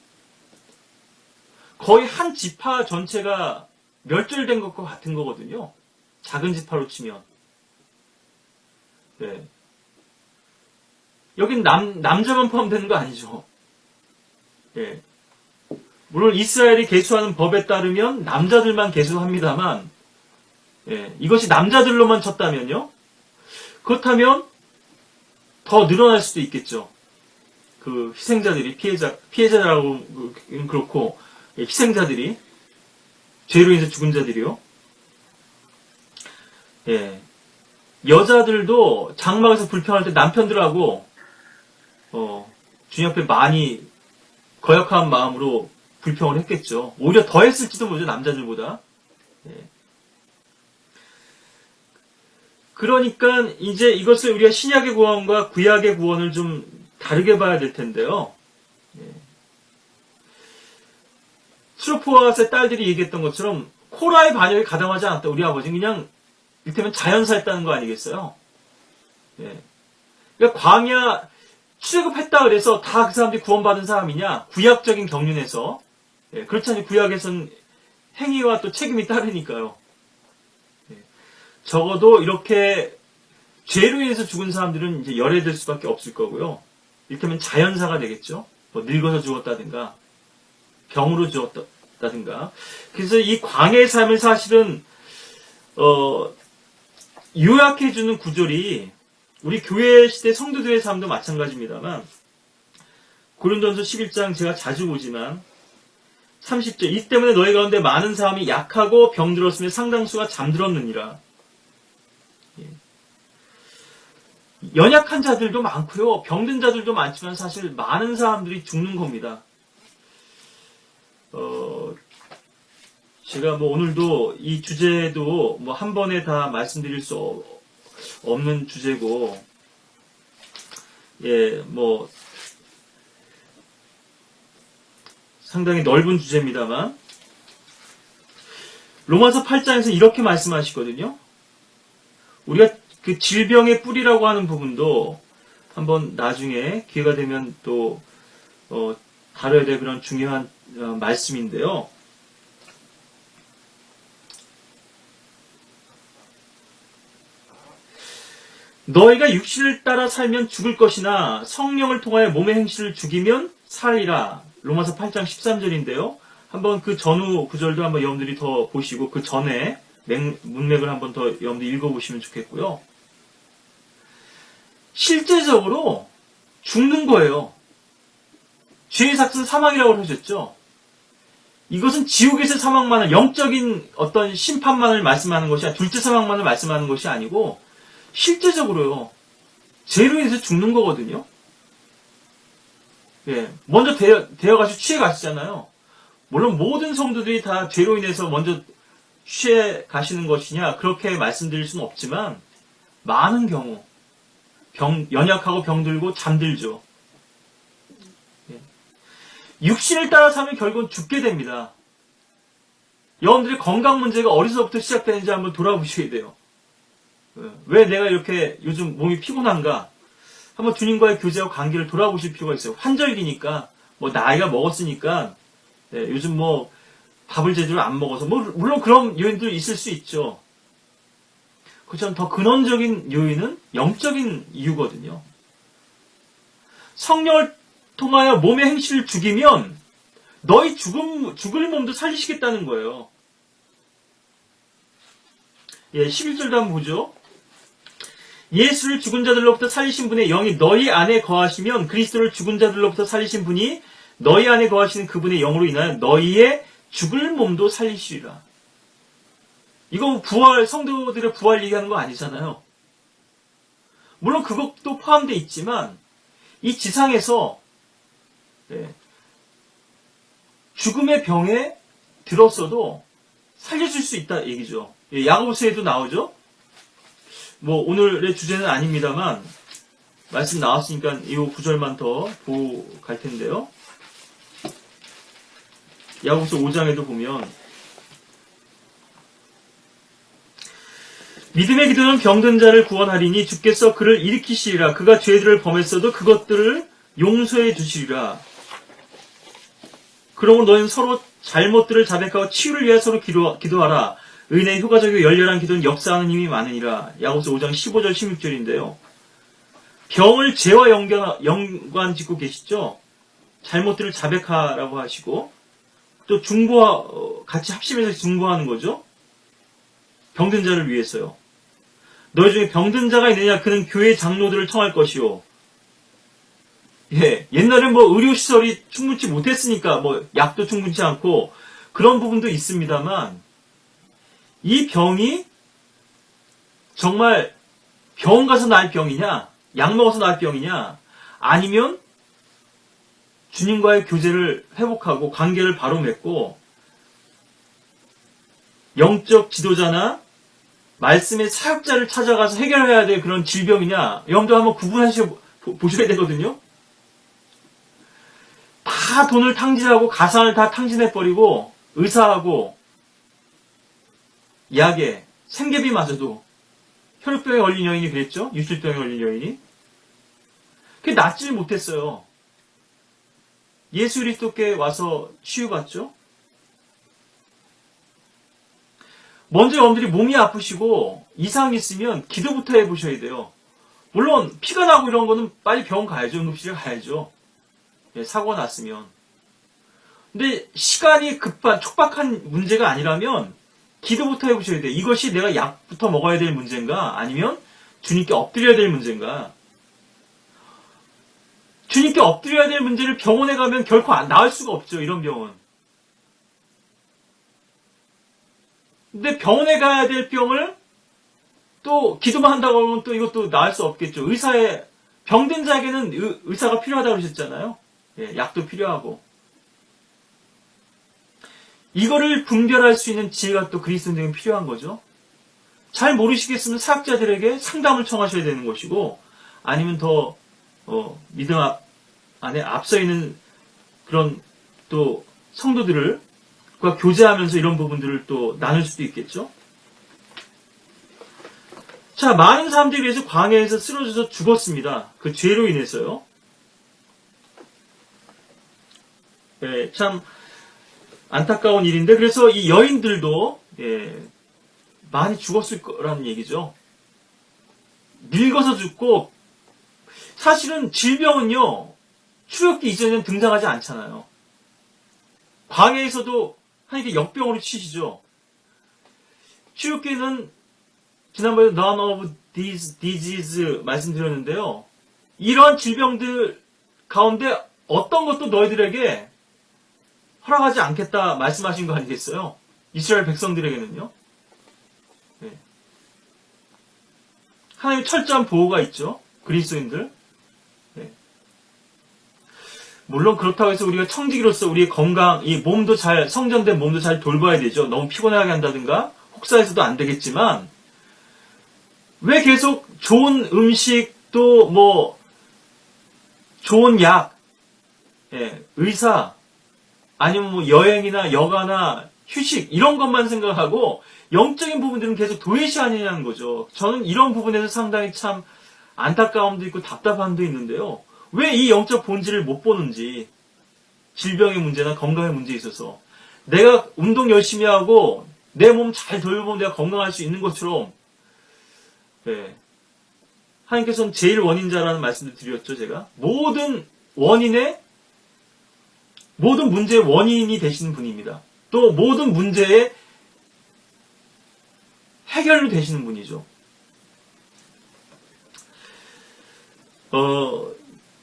Speaker 1: 거의 한 지파 전체가 멸절된 것과 같은 거거든요. 작은 지파로 치면. 네. 여긴 남자만 포함되는 거 아니죠. 예. 물론 이스라엘이 계수하는 법에 따르면 남자들만 계수합니다만 예. 이것이 남자들로만 쳤다면요. 그렇다면 더 늘어날 수도 있겠죠. 그 희생자들이 피해자라고 그렇고 희생자들이 죄로 인해서 죽은 자들이요. 예. 여자들도 장막에서 불평할 때 남편들하고 주님 앞에 많이 거역한 마음으로 불평을 했겠죠. 오히려 더 했을지도 모르죠. 남자들보다. 예. 그러니까 이제 이것을 우리가 신약의 구원과 구약의 구원을 좀 다르게 봐야 될 텐데요. 예. 트로포아스의 딸들이 얘기했던 것처럼 코라의 반역에 가담하지 않았다. 우리 아버지는 그냥 이를테면 자연사했다는 거 아니겠어요? 예. 그러니까 광야 출애굽했다 그래서 다 그 사람들이 구원받은 사람이냐? 구약적인 경륜에서 예. 그렇지 않니 구약에서는 행위와 또 책임이 따르니까요. 예. 적어도 이렇게 죄로 인해서 죽은 사람들은 이제 열애될 수밖에 없을 거고요. 이를테면 자연사가 되겠죠. 뭐 늙어서 죽었다든가 병으로 죽었다든가. 그래서 이 광야의 삶을 사실은 요약해주는 구절이 우리 교회 시대 성도들의 삶도 마찬가지입니다만 고린도전서 11장 제가 자주 보지만 30절 이 때문에 너희 가운데 많은 사람이 약하고 병들었으며 상당수가 잠들었느니라. 예. 연약한 자들도 많고요. 병든 자들도 많지만 사실 많은 사람들이 죽는 겁니다. 제가 뭐 오늘도 이 주제도 뭐 한 번에 다 말씀드릴 수 없는 주제고, 예, 뭐 상당히 넓은 주제입니다만, 로마서 8장에서 이렇게 말씀하시거든요. 우리가 그 질병의 뿌리라고 하는 부분도 한번 나중에 기회가 되면 또 다뤄야 될 그런 중요한 말씀인데요. 너희가 육신을 따라 살면 죽을 것이나 성령을 통하여 몸의 행실을 죽이면 살리라. 로마서 8장 13절인데요. 한번 그 전후 구절도 한번 여러분들이 더 보시고 그 전에 문맥을 한번 더 여러분들이 읽어보시면 좋겠고요. 실제적으로 죽는 거예요. 죄의 삭은 사망이라고 하셨죠. 이것은 지옥에서 사망만을, 영적인 어떤 심판만을 말씀하는 것이 아니라, 둘째 사망만을 말씀하는 것이 아니고 실제적으로요. 죄로 인해서 죽는 거거든요. 예, 먼저 되어가지고 취해 가시잖아요. 물론 모든 성도들이 다 죄로 인해서 먼저 취해 가시는 것이냐 그렇게 말씀드릴 수는 없지만 많은 경우 연약하고 병들고 잠들죠. 예. 육신을 따라 사면 결국은 죽게 됩니다. 여러분들의 건강 문제가 어디서부터 시작되는지 한번 돌아보셔야 돼요. 왜 내가 이렇게 요즘 몸이 피곤한가? 한번 주님과의 교제와 관계를 돌아보실 필요가 있어요. 환절기니까, 뭐 나이가 먹었으니까, 요즘 뭐 밥을 제대로 안 먹어서, 뭐 물론 그런 요인도 있을 수 있죠. 그렇지만 더 근원적인 요인은 영적인 이유거든요. 성령을 통하여 몸의 행실을 죽이면 너희 죽을 몸도 살리시겠다는 거예요. 예, 11절도 한번 보죠. 예수를 죽은 자들로부터 살리신 분의 영이 너희 안에 거하시면 그리스도를 죽은 자들로부터 살리신 분이 너희 안에 거하시는 그분의 영으로 인하여 너희의 죽을 몸도 살리시리라. 이거 성도들의 부활 얘기하는 거 아니잖아요. 물론 그것도 포함되어 있지만 이 지상에서 죽음의 병에 들었어도 살려줄 수 있다 얘기죠. 야고보서에도 나오죠. 뭐 오늘의 주제는 아닙니다만 말씀 나왔으니까 이 구절만 더 보고 갈 텐데요. 야고보서 5장에도 보면 믿음의 기도는 병든 자를 구원하리니 주께서 그를 일으키시리라. 그가 죄들을 범했어도 그것들을 용서해 주시리라. 그러므로 너희는 서로 잘못들을 자백하고 치유를 위해 서로 기도하라. 은혜의 효과적이고 열렬한 기도는 역사하는 힘이 많으니라. 야고보서 5장 15절 16절인데요. 병을 죄와 연관 짓고 계시죠. 잘못들을 자백하라고 하시고 또 같이 합심해서 중보하는 거죠. 병든 자를 위해서요. 너희 중에 병든 자가 있느냐? 그는 교회 장로들을 청할 것이요. 예, 옛날에 뭐 의료시설이 충분치 못했으니까 뭐 약도 충분치 않고 그런 부분도 있습니다만 이 병이 정말 병원 가서 나을 병이냐, 약 먹어서 나을 병이냐, 아니면 주님과의 교제를 회복하고 관계를 바로 맺고 영적 지도자나 말씀의 사역자를 찾아가서 해결해야 될 그런 질병이냐, 여러분들 한번 구분하셔 보셔야 되거든요. 다 돈을 탕진하고 가산을 다 탕진해버리고 의사하고 약에 생계비마저도 혈육병에 걸린 여인이 그랬죠. 유실병에 걸린 여인이. 그게 낫지 못했어요. 예수 그리스도께 와서 치유받죠. 먼저 여러분들이 몸이 아프시고 이상이 있으면 기도부터 해보셔야 돼요. 물론 피가 나고 이런 거는 빨리 병원 가야죠. 응급실에 가야죠. 예, 사고가 났으면. 근데 시간이 촉박한 문제가 아니라면 기도부터 해보셔야 돼요. 이것이 내가 약부터 먹어야 될 문제인가? 아니면 주님께 엎드려야 될 문제인가? 주님께 엎드려야 될 문제를 병원에 가면 결코 나을 수가 없죠. 이런 병은. 근데 병원에 가야 될 병을 또 기도만 한다고 하면 또 이것도 나을 수 없겠죠. 병든 자에게는 의사가 필요하다고 그러셨잖아요. 예, 약도 필요하고. 이거를 분별할 수 있는 지혜가 또 그리스도인에게 필요한 거죠. 잘 모르시겠으면 사역자들에게 상담을 청하셔야 되는 것이고, 아니면 더 믿음 안에 앞서 있는 그런 또 성도들과 교제하면서 이런 부분들을 또 나눌 수도 있겠죠. 자, 많은 사람들에 의해서 광야에서 쓰러져서 죽었습니다. 그 죄로 인해서요. 예, 참 안타까운 일인데, 그래서 이 여인들도 많이 죽었을 거라는 얘기죠. 늙어서 죽고, 사실은 질병은요, 출애굽기 이전에는 등장하지 않잖아요. 광야에서도 하나님께 역병으로 치시죠. 출애굽기는 지난번에 none of these diseases 말씀드렸는데요. 이러한 질병들 가운데 어떤 것도 너희들에게 허락하지 않겠다 말씀하신 거 아니겠어요? 이스라엘 백성들에게는요. 네. 하나님의 철저한 보호가 있죠. 그리스도인들. 네. 물론 그렇다고 해서 우리가 청지기로서 우리의 건강, 이 몸도 잘, 성전된 몸도 잘 돌봐야 되죠. 너무 피곤하게 한다든가 혹사해서도 안 되겠지만 왜 계속 좋은 음식 또 뭐 좋은 약, 예, 의사, 아니면 뭐 여행이나 여가나 휴식 이런 것만 생각하고 영적인 부분들은 계속 도외시하느냐는 거죠. 저는 이런 부분에서 상당히 참 안타까움도 있고 답답함도 있는데요. 왜 이 영적 본질을 못 보는지, 질병의 문제나 건강의 문제에 있어서 내가 운동 열심히 하고 내 몸 잘 돌보면 내가 건강할 수 있는 것처럼, 네. 하나님께서는 제일 원인자라는 말씀을 드렸죠. 제가 모든 문제의 원인이 되시는 분입니다. 또 모든 문제의 해결로 되시는 분이죠.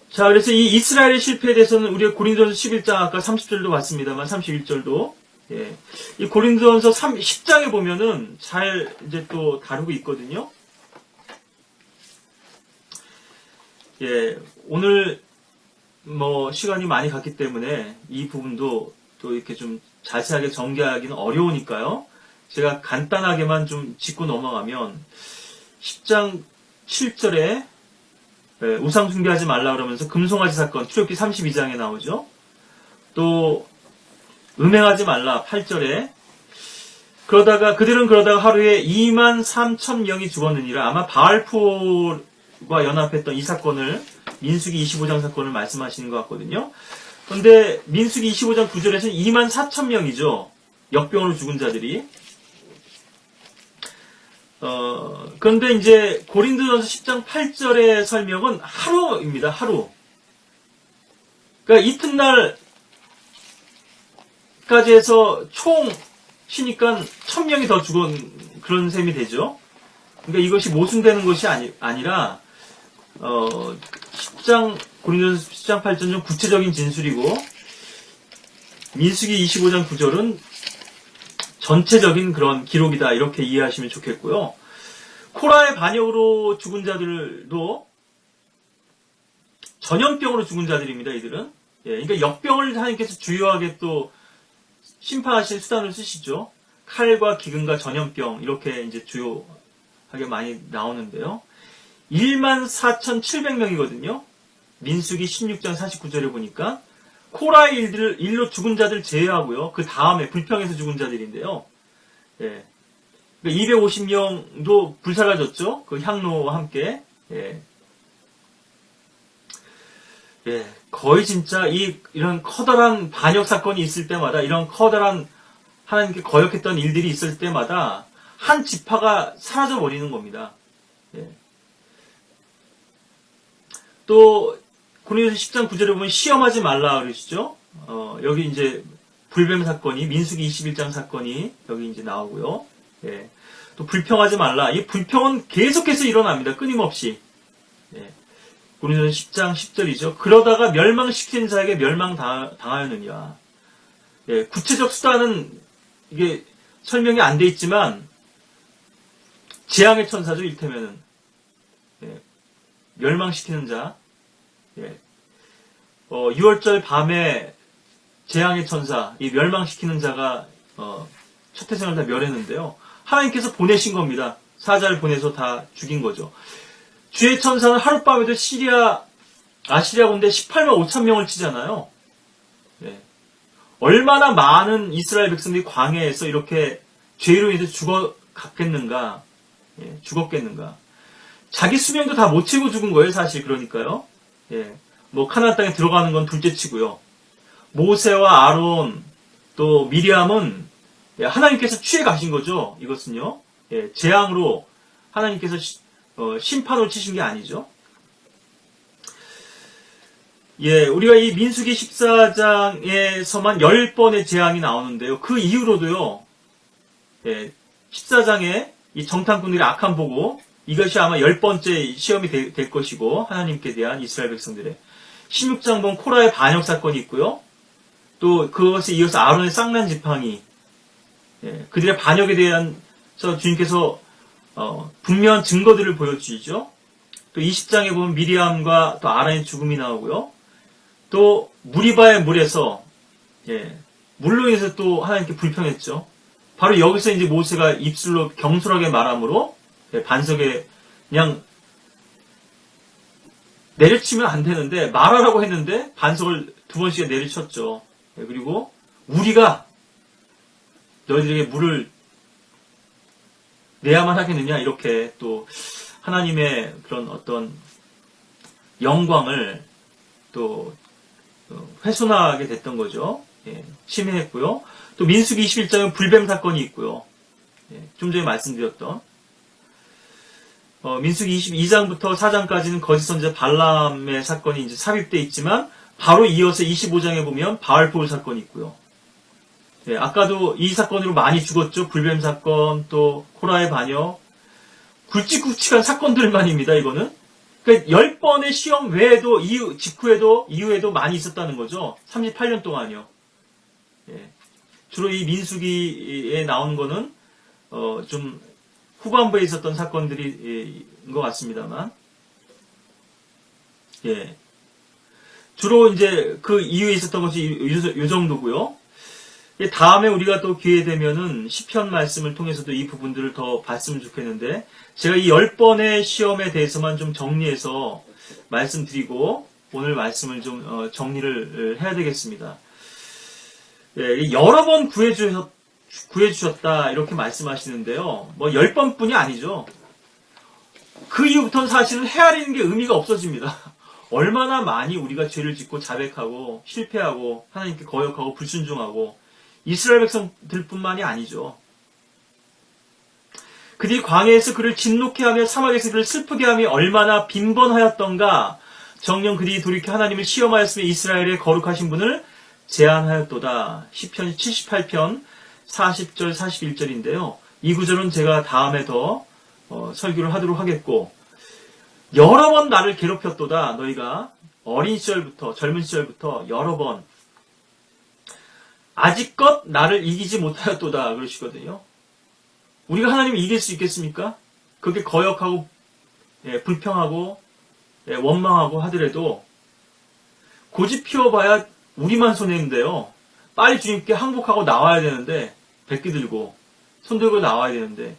Speaker 1: 자, 그래서 이 이스라엘의 실패에 대해서는 우리가 고린도전서 11장 아까 30절도 봤습니다만 31절도, 예. 이 고린도전서 10장에 보면은 잘 이제 또 다루고 있거든요. 예. 오늘 뭐 시간이 많이 갔기 때문에 이 부분도 또 이렇게 좀 자세하게 전개하기는 어려우니까요. 제가 간단하게만 좀 짚고 넘어가면 10장 7절에 우상 숭배하지 말라 그러면서 금송아지 사건 출애굽기 32장에 나오죠. 또 음행하지 말라 8절에 그들은 그러다가 하루에 23,000명이 죽었느니라. 아마 바알포와 연합했던 이 사건을 민수기 25장 사건을 말씀하시는 것 같거든요. 그런데 민수기 25장 9절에서는 24,000명이죠. 역병으로 죽은 자들이. 그런데 이제 고린도전서 10장 8절의 설명은 하루입니다. 하루. 그러니까 이튿날까지 해서 총 치니까 1,000명이 더 죽은 그런 셈이 되죠. 그러니까 이것이 모순되는 것이 아니라 고린도전서 10장 8절은 좀 구체적인 진술이고 민수기 25장 9절은 전체적인 그런 기록이다 이렇게 이해하시면 좋겠고요. 코라의 반역으로 죽은 자들도 전염병으로 죽은 자들입니다. 이들은. 예, 그러니까 역병을 하나님께서 주요하게 또 심판하실 수단을 쓰시죠. 칼과 기근과 전염병 이렇게 이제 주요하게 많이 나오는데요. 14,700명이거든요. 민수기 16장 49절에 보니까 코라의 일로 죽은 자들 제외하고요. 그 다음에 불평에서 죽은 자들인데요. 예. 250명도 불사라졌죠. 그 향로와 함께. 예. 예. 거의 진짜 이런 커다란 반역 사건이 있을 때마다 이런 커다란 하나님께 거역했던 일들이 있을 때마다 한 지파가 사라져 버리는 겁니다. 예. 또 고린도서 10장 9절에 보면 시험하지 말라 그러시죠. 여기 이제 불뱀 사건이 민수기 21장 사건이 여기 이제 나오고요. 예. 또 불평하지 말라. 이 불평은 계속해서 일어납니다. 끊임없이. 예. 고린도서 10장 10절이죠. 그러다가 멸망시키는 자에게 멸망당하였느니라. 예. 구체적 수단은 이게 설명이 안 돼 있지만 재앙의 천사죠. 일테면은. 예. 멸망시키는 자. 예. 6월절 밤에 재앙의 천사, 이 멸망시키는 자가 첫 태생을 다 멸했는데요. 하나님께서 보내신 겁니다. 사자를 보내서 다 죽인 거죠. 주의 천사는 하룻밤에도 아시리아 군대 18만 5천 명을 치잖아요. 예. 얼마나 많은 이스라엘 백성들이 광야에서 이렇게 죄로 인해서 죽었겠는가. 예, 죽었겠는가. 자기 수명도 다 못 채우고 죽은 거예요, 사실. 그러니까요. 예. 뭐 카나안 땅에 들어가는 건 둘째치고요. 모세와 아론 또 미리암은 하나님께서 취해 가신 거죠. 이것은요. 예, 재앙으로 하나님께서 심판으로 치신 게 아니죠. 예, 우리가 이 민수기 14장에서만 10번의 재앙이 나오는데요. 그 이후로도요, 예, 14장에 이 정탐꾼들의 악함 보고 이것이 아마 10번째 시험이 될 것이고, 하나님께 대한 이스라엘 백성들의. 16장 보면 코라의 반역 사건이 있고요. 또 그것에 이어서 아론의 쌍난 지팡이, 예, 그들의 반역에 대한 주님께서 분명한 증거들을 보여주시죠. 또 20장에 보면 미리암과 또 아란의 죽음이 나오고요. 또 무리바의 물에서, 예, 물로 인해서 또 하나님께 불평했죠. 바로 여기서 이제 모세가 입술로 경솔하게 말함으로, 예, 반석에 그냥 내려치면 안 되는데 말하라고 했는데 반석을 2번씩 내려쳤죠. 예, 그리고 우리가 너희들에게 물을 내야만 하겠느냐, 이렇게 또 하나님의 그런 어떤 영광을 또 훼손하게 됐던 거죠. 예, 침해했고요. 또 민수기 21장은 불뱀 사건이 있고요. 예, 좀 전에 말씀드렸던 민수기 22장부터 4장까지는 거짓 선지자 발람의 사건이 이제 삽입되어 있지만 바로 이어서 25장에 보면 바알포울 사건이 있고요. 예, 아까도 이 사건으로 많이 죽었죠. 불뱀 사건, 또 코라의 반역, 굵직굵직한 사건들만입니다. 이거는. 그러니까 10번의 시험 외에도 이후에도 많이 있었다는 거죠. 38년 동안요. 예. 주로 이 민수기에 나오는 거는 좀 후반부에 있었던 사건들인 것 같습니다만, 예. 주로 이제 그 이후에 있었던 것이 요 정도고요. 예, 다음에 우리가 또 기회 되면은 시편 말씀을 통해서도 이 부분들을 더 봤으면 좋겠는데, 제가 이 10번의 시험에 대해서만 좀 정리해서 말씀드리고 오늘 말씀을 좀 정리를 해야 되겠습니다. 예, 여러 번 구해주셨다 이렇게 말씀하시는데요. 뭐 10번뿐이 아니죠. 그 이후부터는 사실은 헤아리는 게 의미가 없어집니다. 얼마나 많이 우리가 죄를 짓고 자백하고 실패하고 하나님께 거역하고 불순종하고, 이스라엘 백성들뿐만이 아니죠. 그들이 광야에서 그를 진노케 하며 사막에서 그를 슬프게 하며 얼마나 빈번하였던가. 정녕 그들이 돌이켜 하나님을 시험하였으며 이스라엘의 거룩하신 분을 제안하였도다. 시편 78편 40절 41절인데요. 이 구절은 제가 다음에 더 설교를 하도록 하겠고, 여러 번 나를 괴롭혔도다. 너희가 어린 시절부터, 젊은 시절부터 여러 번 아직껏 나를 이기지 못하였도다 그러시거든요. 우리가 하나님을 이길 수 있겠습니까? 그렇게 거역하고, 예, 불평하고, 예, 원망하고 하더라도 고집 피워봐야 우리만 손해인데요. 빨리 주님께 항복하고 나와야 되는데, 백기 들고 손 들고 나와야 되는데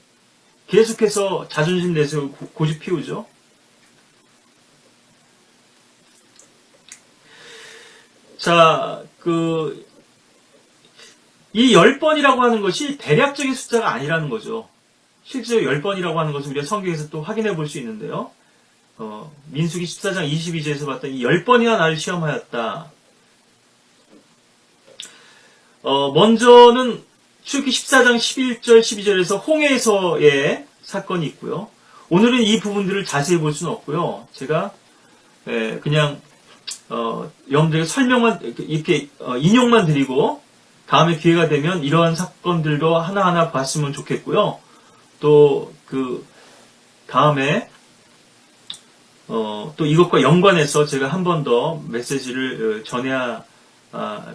Speaker 1: 계속해서 자존심 내세우고 고집 피우죠. 자, 이 10번이라고 하는 것이 대략적인 숫자가 아니라는 거죠. 실제로 10번이라고 하는 것을 우리가 성경에서 또 확인해 볼 수 있는데요. 민수기 14장 22절에서 봤던 이 10번이나 나를 시험하였다. 먼저는 출애굽기 14장 11절 12절에서 홍해에서의 사건이 있고요. 오늘은 이 부분들을 자세히 볼 수는 없고요. 제가 그냥 여러분들에게 설명만 이렇게 인용만 드리고 다음에 기회가 되면 이러한 사건들도 하나하나 봤으면 좋겠고요. 또 다음에 또 이것과 연관해서 제가 한 번 더 메시지를 전해야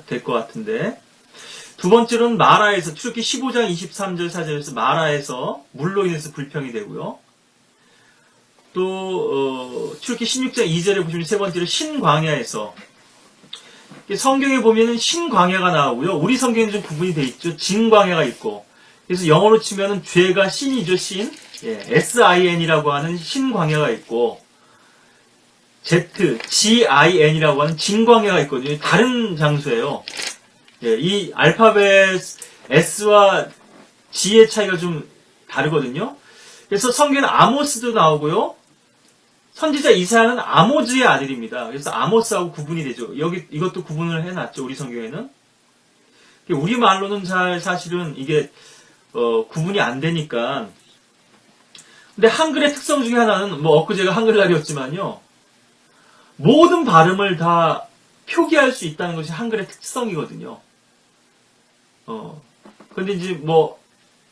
Speaker 1: 될 것 같은데, 두 번째로는 마라에서 출애굽기 15장 23절 4절에서 마라에서 물로 인해서 불평이 되고요. 또 출애굽기 16장 2절에 보시면 세 번째로 신광야에서, 성경에 보면은 신광야가 나오고요. 우리 성경에는 좀 구분이 되어 있죠. 진광야가 있고. 그래서 영어로 치면은 죄가 신이죠, 신. 예, SIN이라고 하는 신광야가 있고, GIN이라고 하는 진광야가 있거든요. 다른 장소예요. 예, 이 알파벳 S와 G의 차이가 좀 다르거든요. 그래서 성경에는 아모스도 나오고요. 선지자 이사야는 아모즈의 아들입니다. 그래서 아모스하고 구분이 되죠. 이것도 구분을 해놨죠. 우리 성경에는. 우리 말로는 사실은 이게 구분이 안 되니까 근데 한글의 특성 중에 하나는, 뭐 엊그제가 한글날이었지만요, 모든 발음을 다 표기할 수 있다는 것이 한글의 특성이거든요. 근데 이제 뭐,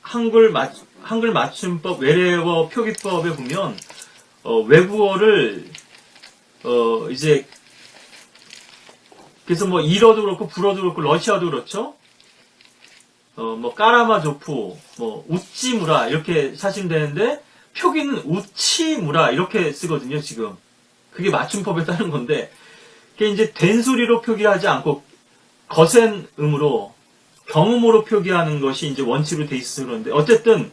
Speaker 1: 한글 맞춤법, 외래어 표기법에 보면, 외국어를, 이제, 그래서 뭐, 일어도 그렇고, 불어도 그렇고, 러시아도 그렇죠? 뭐, 까라마조프, 뭐, 우찌무라, 이렇게 사시면 되는데, 표기는 우치무라, 이렇게 쓰거든요, 지금. 그게 맞춤법에 따른 건데, 그게 이제 된소리로 표기하지 않고, 거센 음으로, 경음으로 표기하는 것이 이제 원칙으로 돼 있어서 그런데, 어쨌든,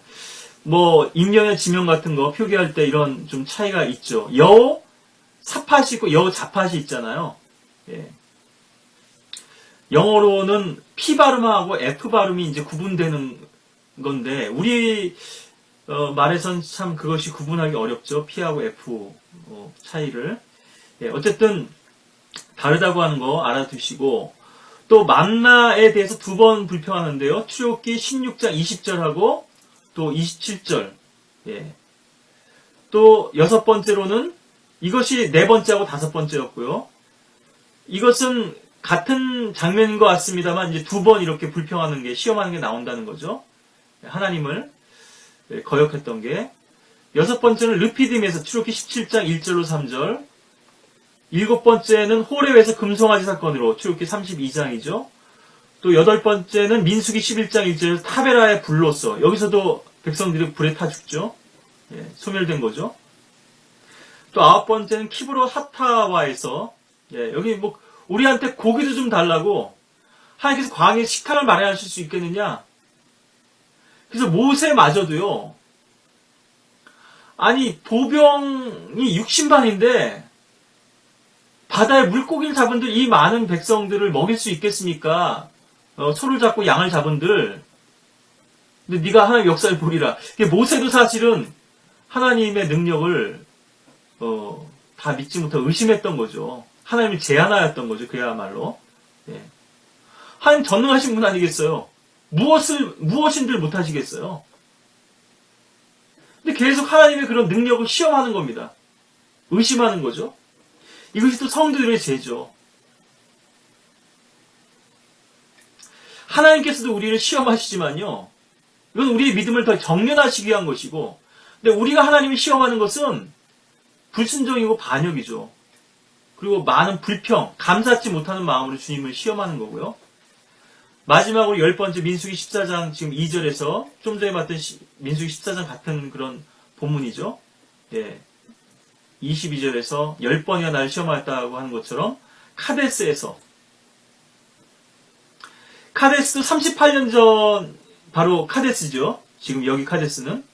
Speaker 1: 뭐, 임명의 지명 같은 거 표기할 때 이런 좀 차이가 있죠. 여우, 사팟이 있고, 여우 자팟이 있잖아요. 예. 영어로는 P 발음하고 F 발음이 이제 구분되는 건데, 우리, 말에선 참 그것이 구분하기 어렵죠. P하고 F 차이를. 예, 어쨌든, 다르다고 하는 거 알아두시고, 또 만나에 대해서 두 번 불평하는데요. 출애굽기 16장 20절하고 또 27절. 예. 또 여섯 번째로는 이것이 네 번째하고 다섯 번째였고요. 이것은 같은 장면인 것 같습니다만 이제 두 번 이렇게 불평하는 게 시험하는 게 나온다는 거죠. 하나님을 거역했던 게. 여섯 번째는 르피딤에서 출애굽기 17장 1절로 3절. 일곱 번째는 호렙에서 금송아지 사건으로 출애굽기 32장이죠. 또 여덟 번째는 민수기 11장 1절 타베라의 불로서 여기서도 백성들이 불에 타 죽죠. 예, 소멸된 거죠. 또 아홉 번째는 키브롯 하타와에서 예, 여기 뭐 우리한테 고기도 좀 달라고 하나님께서 광야에 식탁을 마련하실 수 있겠느냐. 그래서 모세마저도요. 아니 보병이 60만인데 바다에 물고기를 잡은들 이 많은 백성들을 먹일 수 있겠습니까? 소를 잡고 양을 잡은들. 근데 네가 하나님의 역사를 보리라. 모세도 사실은 하나님의 능력을 다 믿지 못하고 의심했던 거죠. 하나님이 제한하였던 거죠. 그야말로. 예. 하나님 전능하신 분 아니겠어요? 무엇인들 못하시겠어요? 근데 계속 하나님의 그런 능력을 시험하는 겁니다. 의심하는 거죠. 이것이 또 성도들의 죄죠. 하나님께서도 우리를 시험하시지만요. 이건 우리의 믿음을 더 정련하시기 위한 것이고, 근데 우리가 하나님을 시험하는 것은 불순종이고 반역이죠. 그리고 많은 불평, 감사치 못하는 마음으로 주님을 시험하는 거고요. 마지막으로 열 번째 민수기 14장 지금 2절에서 좀 전에 봤던 민수기 14장 같은 그런 본문이죠. 예. 22절에서 10번이나 나를 시험하였다고 하는 것처럼 카데스도 38년 전 바로 카데스죠. 지금 여기 카데스는.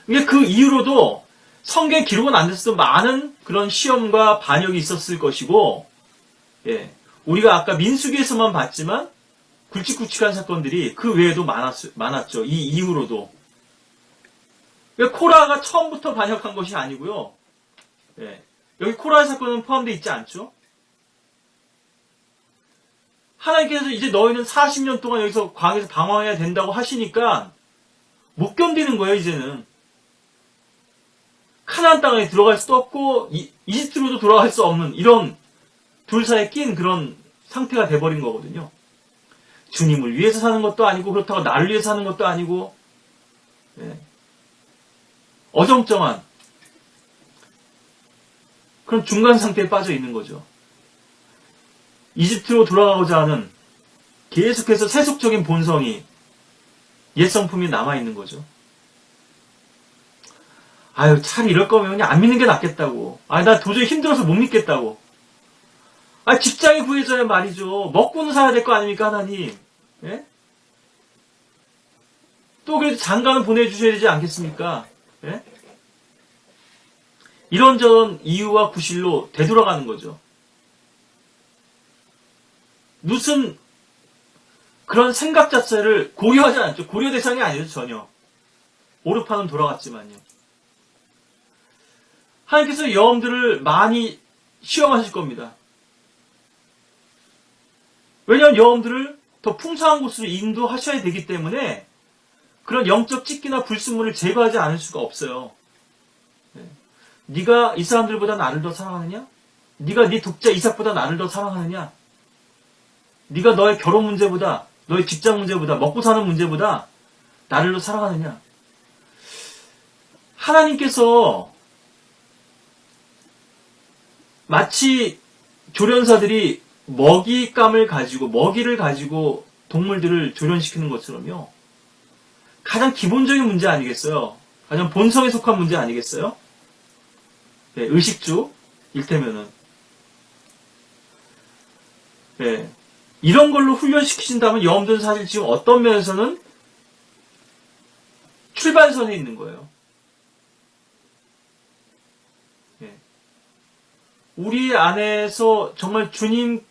Speaker 1: 근데 그 이후로도 성경 기록은 안 됐어도 많은 그런 시험과 반역이 있었을 것이고, 예. 우리가 아까 민수기에서만 봤지만 굵직굵직한 사건들이 그 외에도 많았죠. 이 이후로도. 그러니까 코라가 처음부터 반역한 것이 아니고요. 예. 여기 코라 사건은 포함되어 있지 않죠? 하나님께서 이제 너희는 40년 동안 여기서 광야에서 방황해야 된다고 하시니까 못 견디는 거예요, 이제는. 카나안 땅에 들어갈 수도 없고 이집트로도 돌아갈 수 없는 이런 둘 사이에 낀 그런 상태가 돼버린 거거든요. 주님을 위해서 사는 것도 아니고 그렇다고 나를 위해서 사는 것도 아니고 예. 어정쩡한 그런 중간 상태에 빠져 있는 거죠. 이집트로 돌아가고자 하는 계속해서 세속적인 본성이 옛 성품이 남아있는 거죠. 아유, 차라리 이럴 거면 그냥 안 믿는 게 낫겠다고. 아유, 나 도저히 힘들어서 못 믿겠다고. 아, 직장이 구해져야 말이죠. 먹고는 살아야 될 거 아닙니까, 하나님? 예? 또 그래도 장가는 보내주셔야 되지 않겠습니까? 예? 이런저런 이유와 구실로 되돌아가는 거죠. 무슨 그런 생각 자체를 고려하지 않죠. 고려 대상이 아니죠, 전혀. 오르파는 돌아갔지만요. 하나님께서 여러분들을 많이 시험하실 겁니다. 왜냐하면 여러분들을 더 풍성한 곳으로 인도하셔야 되기 때문에 그런 영적 찢기나 불순물을 제거하지 않을 수가 없어요. 네가 이 사람들보다 나를 더 사랑하느냐? 네가 네 독자 이삭보다 나를 더 사랑하느냐? 네가 너의 결혼 문제보다, 너의 직장 문제보다, 먹고 사는 문제보다 나를 더 사랑하느냐? 하나님께서 마치 조련사들이 먹이감을 가지고, 먹이를 가지고 동물들을 조련시키는 것처럼요. 가장 기본적인 문제 아니겠어요? 가장 본성에 속한 문제 아니겠어요? 네, 의식주, 일테면은. 네, 이런 걸로 훈련시키신다면 여러분들은 사실 지금 어떤 면에서는 출발선에 있는 거예요. 네. 우리 안에서 정말 주님께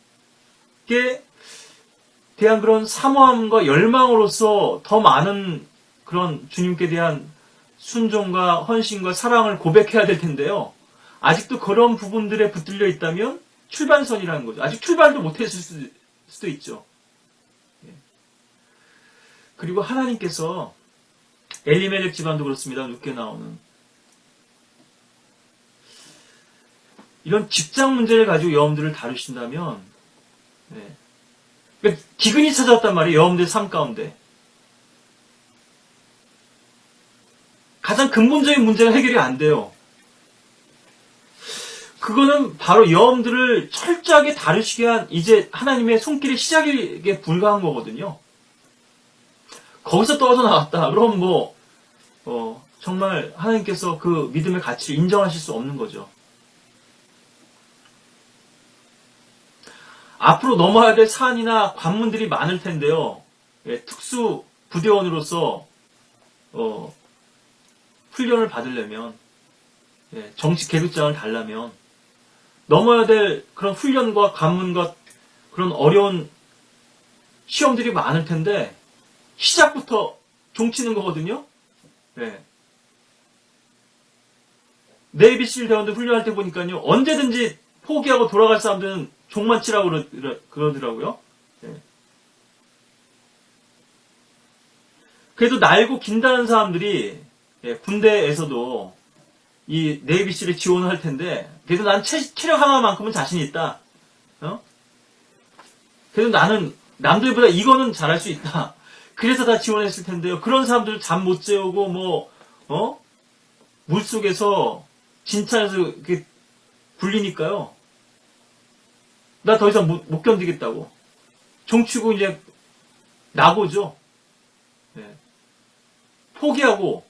Speaker 1: 대한 그런 사모함과 열망으로서 더 많은 그런 주님께 대한 순종과 헌신과 사랑을 고백해야 될 텐데요. 아직도 그런 부분들에 붙들려 있다면 출발선이라는 거죠. 아직 출발도 못했을 수도 있죠. 그리고 하나님께서 엘리멜렉 집안도 그렇습니다. 늦게 나오는 이런 직장 문제를 가지고 여러분들을 다루신다면 그러니까 기근이 찾아왔단 말이에요. 여러분들 삶 가운데 가장 근본적인 문제가 해결이 안 돼요. 그거는 바로 여러분들을 철저하게 다루시게 한 이제 하나님의 손길의 시작에 불과한 거거든요. 거기서 떨어져 나왔다. 그럼 정말 하나님께서 그 믿음의 가치를 인정하실 수 없는 거죠. 앞으로 넘어야 될 산이나 관문들이 많을 텐데요. 특수 부대원으로서 훈련을 받으려면 정식 계급장을 달려면 넘어야 될 그런 훈련과 관문과 그런 어려운 시험들이 많을 텐데 시작부터 종치는 거거든요. 네이비실 대원들 훈련할 때 보니까요. 언제든지 포기하고 돌아갈 사람들은 종만 치라고 그러더라고요. 그래도 날고 긴다는 사람들이 군대에서도 이 네이비실에 지원을 할 텐데 그래도 난 체력 하나만큼은 자신이 있다. 그래도 나는 남들보다 이거는 잘할 수 있다. 그래서 다 지원했을 텐데요. 그런 사람들 잠 못 재우고 물속에서 진차에서 이렇게 굴리니까요. 나 더 이상 못 견디겠다고. 종치고 이제 나고죠. 포기하고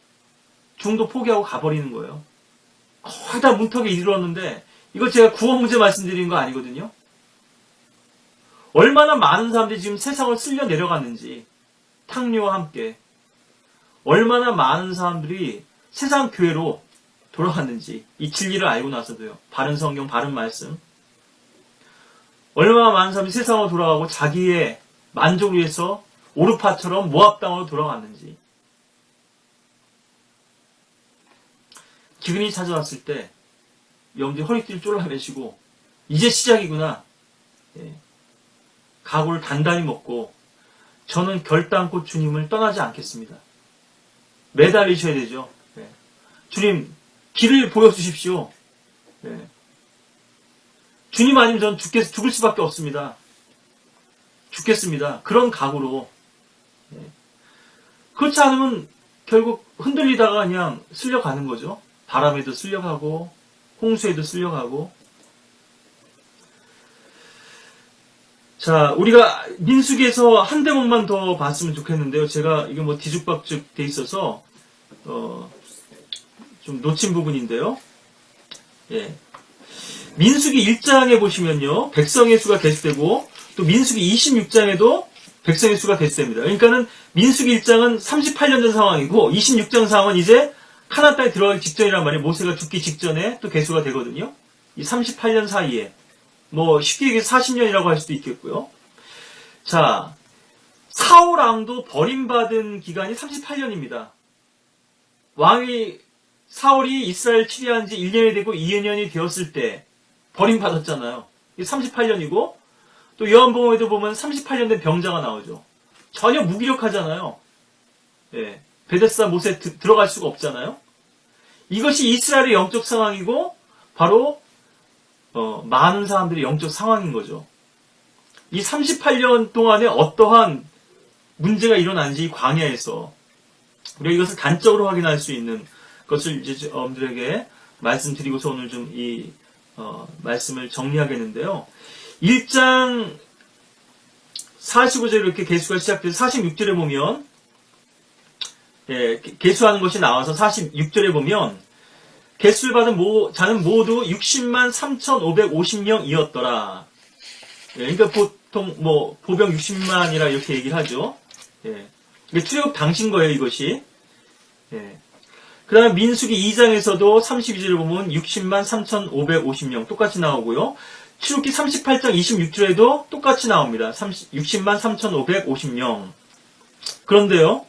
Speaker 1: 중도 포기하고 가버리는 거예요. 거의 다 문턱에 이르렀는데 이거 제가 구원 문제 말씀드리는 거 아니거든요. 얼마나 많은 사람들이 지금 세상을 쓸려 내려갔는지 탕류와 함께 얼마나 많은 사람들이 세상 교회로 돌아갔는지 이 진리를 알고 나서도요. 바른 성경, 바른 말씀 얼마나 많은 사람이 세상으로 돌아가고 자기의 만족을 위해서 오르파처럼 모압 땅으로 돌아갔는지 기근이 찾아왔을 때 여러분들이 허리띠를 졸라매시고 이제 시작이구나. 각오를 단단히 먹고 저는 결단코 주님을 떠나지 않겠습니다. 매달리셔야 되죠. 주님 길을 보여주십시오. 주님 아니면 저는 죽을 수밖에 없습니다. 죽겠습니다. 그런 각오로. 그렇지 않으면 결국 흔들리다가 그냥 쓸려가는 거죠. 바람에도 쓸려가고 홍수에도 쓸려가고. 자, 우리가 민수기에서 한 대목만 더 봤으면 좋겠는데요. 제가 이게 뒤죽박죽 돼 있어서 좀 놓친 부분인데요. 민수기 1장에 보시면요. 백성의 수가 계속되고 또 민수기 26장에도 백성의 수가 계속됩니다. 그러니까는 민수기 1장은 38년 전 상황이고 26장 상황은 이제 카나안 땅에 들어가기 직전이란 말이에요. 모세가 죽기 직전에 또 계수가 되거든요. 이 38년 사이에 쉽게 얘기해서 40년이라고 할 수도 있겠고요. 자, 사울 왕도 버림받은 기간이 38년입니다. 사울이 이스라엘 치리한 지 1년이 되고 2년이 되었을 때 버림받았잖아요. 이게 38년이고 또 요한복음에도 보면 38년 된 병자가 나오죠. 전혀 무기력하잖아요. 베데스다 못에 들어갈 수가 없잖아요. 이것이 이스라엘의 영적 상황이고 바로 많은 사람들의 영적 상황인 거죠. 이 38년 동안에 어떠한 문제가 일어난지 이 광야에서 우리가 이것을 단적으로 확인할 수 있는 것을 이제 여러분들에게 말씀드리고서 오늘 좀 이 말씀을 정리하겠는데요. 1장 45절에 이렇게 계수가 시작돼서 46절에 보면 계수하는 것이 나와서 46절에 보면 계수를 받은 자는 모두 60만 3,550명이었더라. 그러니까 보통 보병 60만이라 이렇게 얘기를 하죠. 이게 출애굽 당시인 거예요, 이것이. 그 다음에 민수기 2장에서도 32절을 보면 60만 3,550명 똑같이 나오고요. 출애굽기 38장 26절에도 똑같이 나옵니다. 60만 3,550명. 그런데요,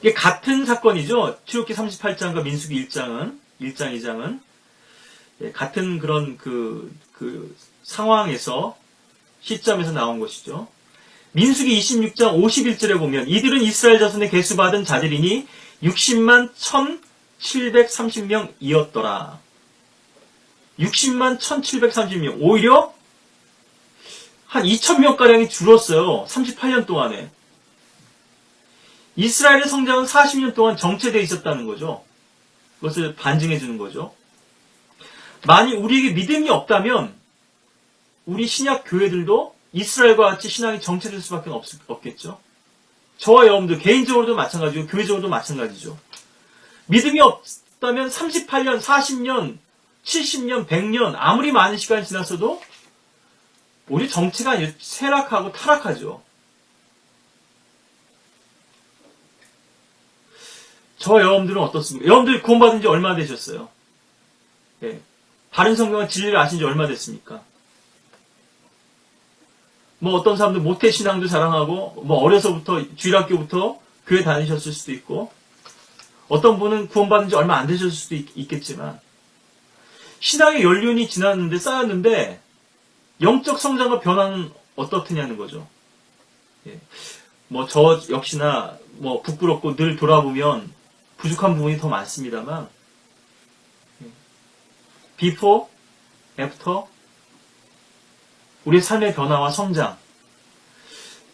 Speaker 1: 이게 같은 사건이죠. 출애굽기 38장과 민수기 1장, 2장은 같은 그런 그 상황에서 시점에서 나온 것이죠. 민수기 26장 51절에 보면 이들은 이스라엘 자손의 계수받은 자들이니 60만 1,730명이었더라. 60만 1,730명. 오히려 한 2,000명가량이 줄었어요. 38년 동안에. 이스라엘의 성장은 40년 동안 정체되어 있었다는 거죠. 그것을 반증해 주는 거죠. 만일 우리에게 믿음이 없다면 우리 신약 교회들도 이스라엘과 같이 신앙이 정체될 수밖에 없겠죠. 저와 여러분들 개인적으로도 마찬가지고 교회적으로도 마찬가지죠. 믿음이 없다면 38년, 40년, 70년, 100년 아무리 많은 시간이 지났어도 우리 정체가 아니라 쇠락하고 타락하죠. 저와 여러분들은 어떻습니까? 여러분들 구원받은 지 얼마나 되셨어요? 바른 성경과 진리를 아신 지 얼마나 됐습니까? 어떤 사람들 모태신앙도 자랑하고, 어려서부터, 주일학교부터 교회 다니셨을 수도 있고, 어떤 분은 구원받은 지 얼마 안 되셨을 수도 있겠지만, 신앙의 연륜이 쌓였는데, 영적 성장과 변화는 어떻느냐는 거죠. 저 역시나, 부끄럽고 늘 돌아보면 부족한 부분이 더 많습니다만, before, after, 우리의 삶의 변화와 성장,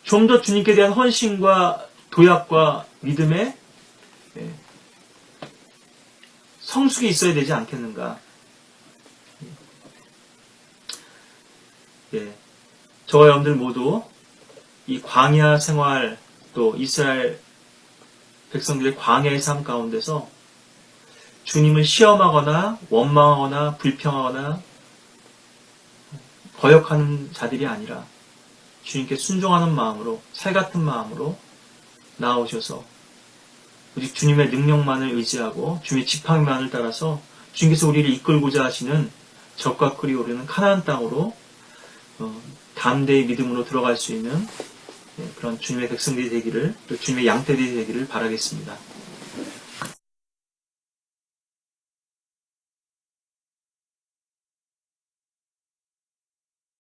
Speaker 1: 좀 더 주님께 대한 헌신과 도약과 믿음의 성숙이 있어야 되지 않겠는가. 저와 여러분들 모두 이 광야 생활 또 이스라엘 백성들의 광야의 삶 가운데서 주님을 시험하거나 원망하거나 불평하거나 거역하는 자들이 아니라 주님께 순종하는 마음으로 살같은 마음으로 나아오셔서 오직 주님의 능력만을 의지하고 주님의 지팡이만을 따라서 주님께서 우리를 이끌고자 하시는 적과 꿀이 오르는 가나안 땅으로 담대히 믿음으로 들어갈 수 있는 그런 주님의 백성들이 되기를 또 주님의 양떼들이 되기를 바라겠습니다.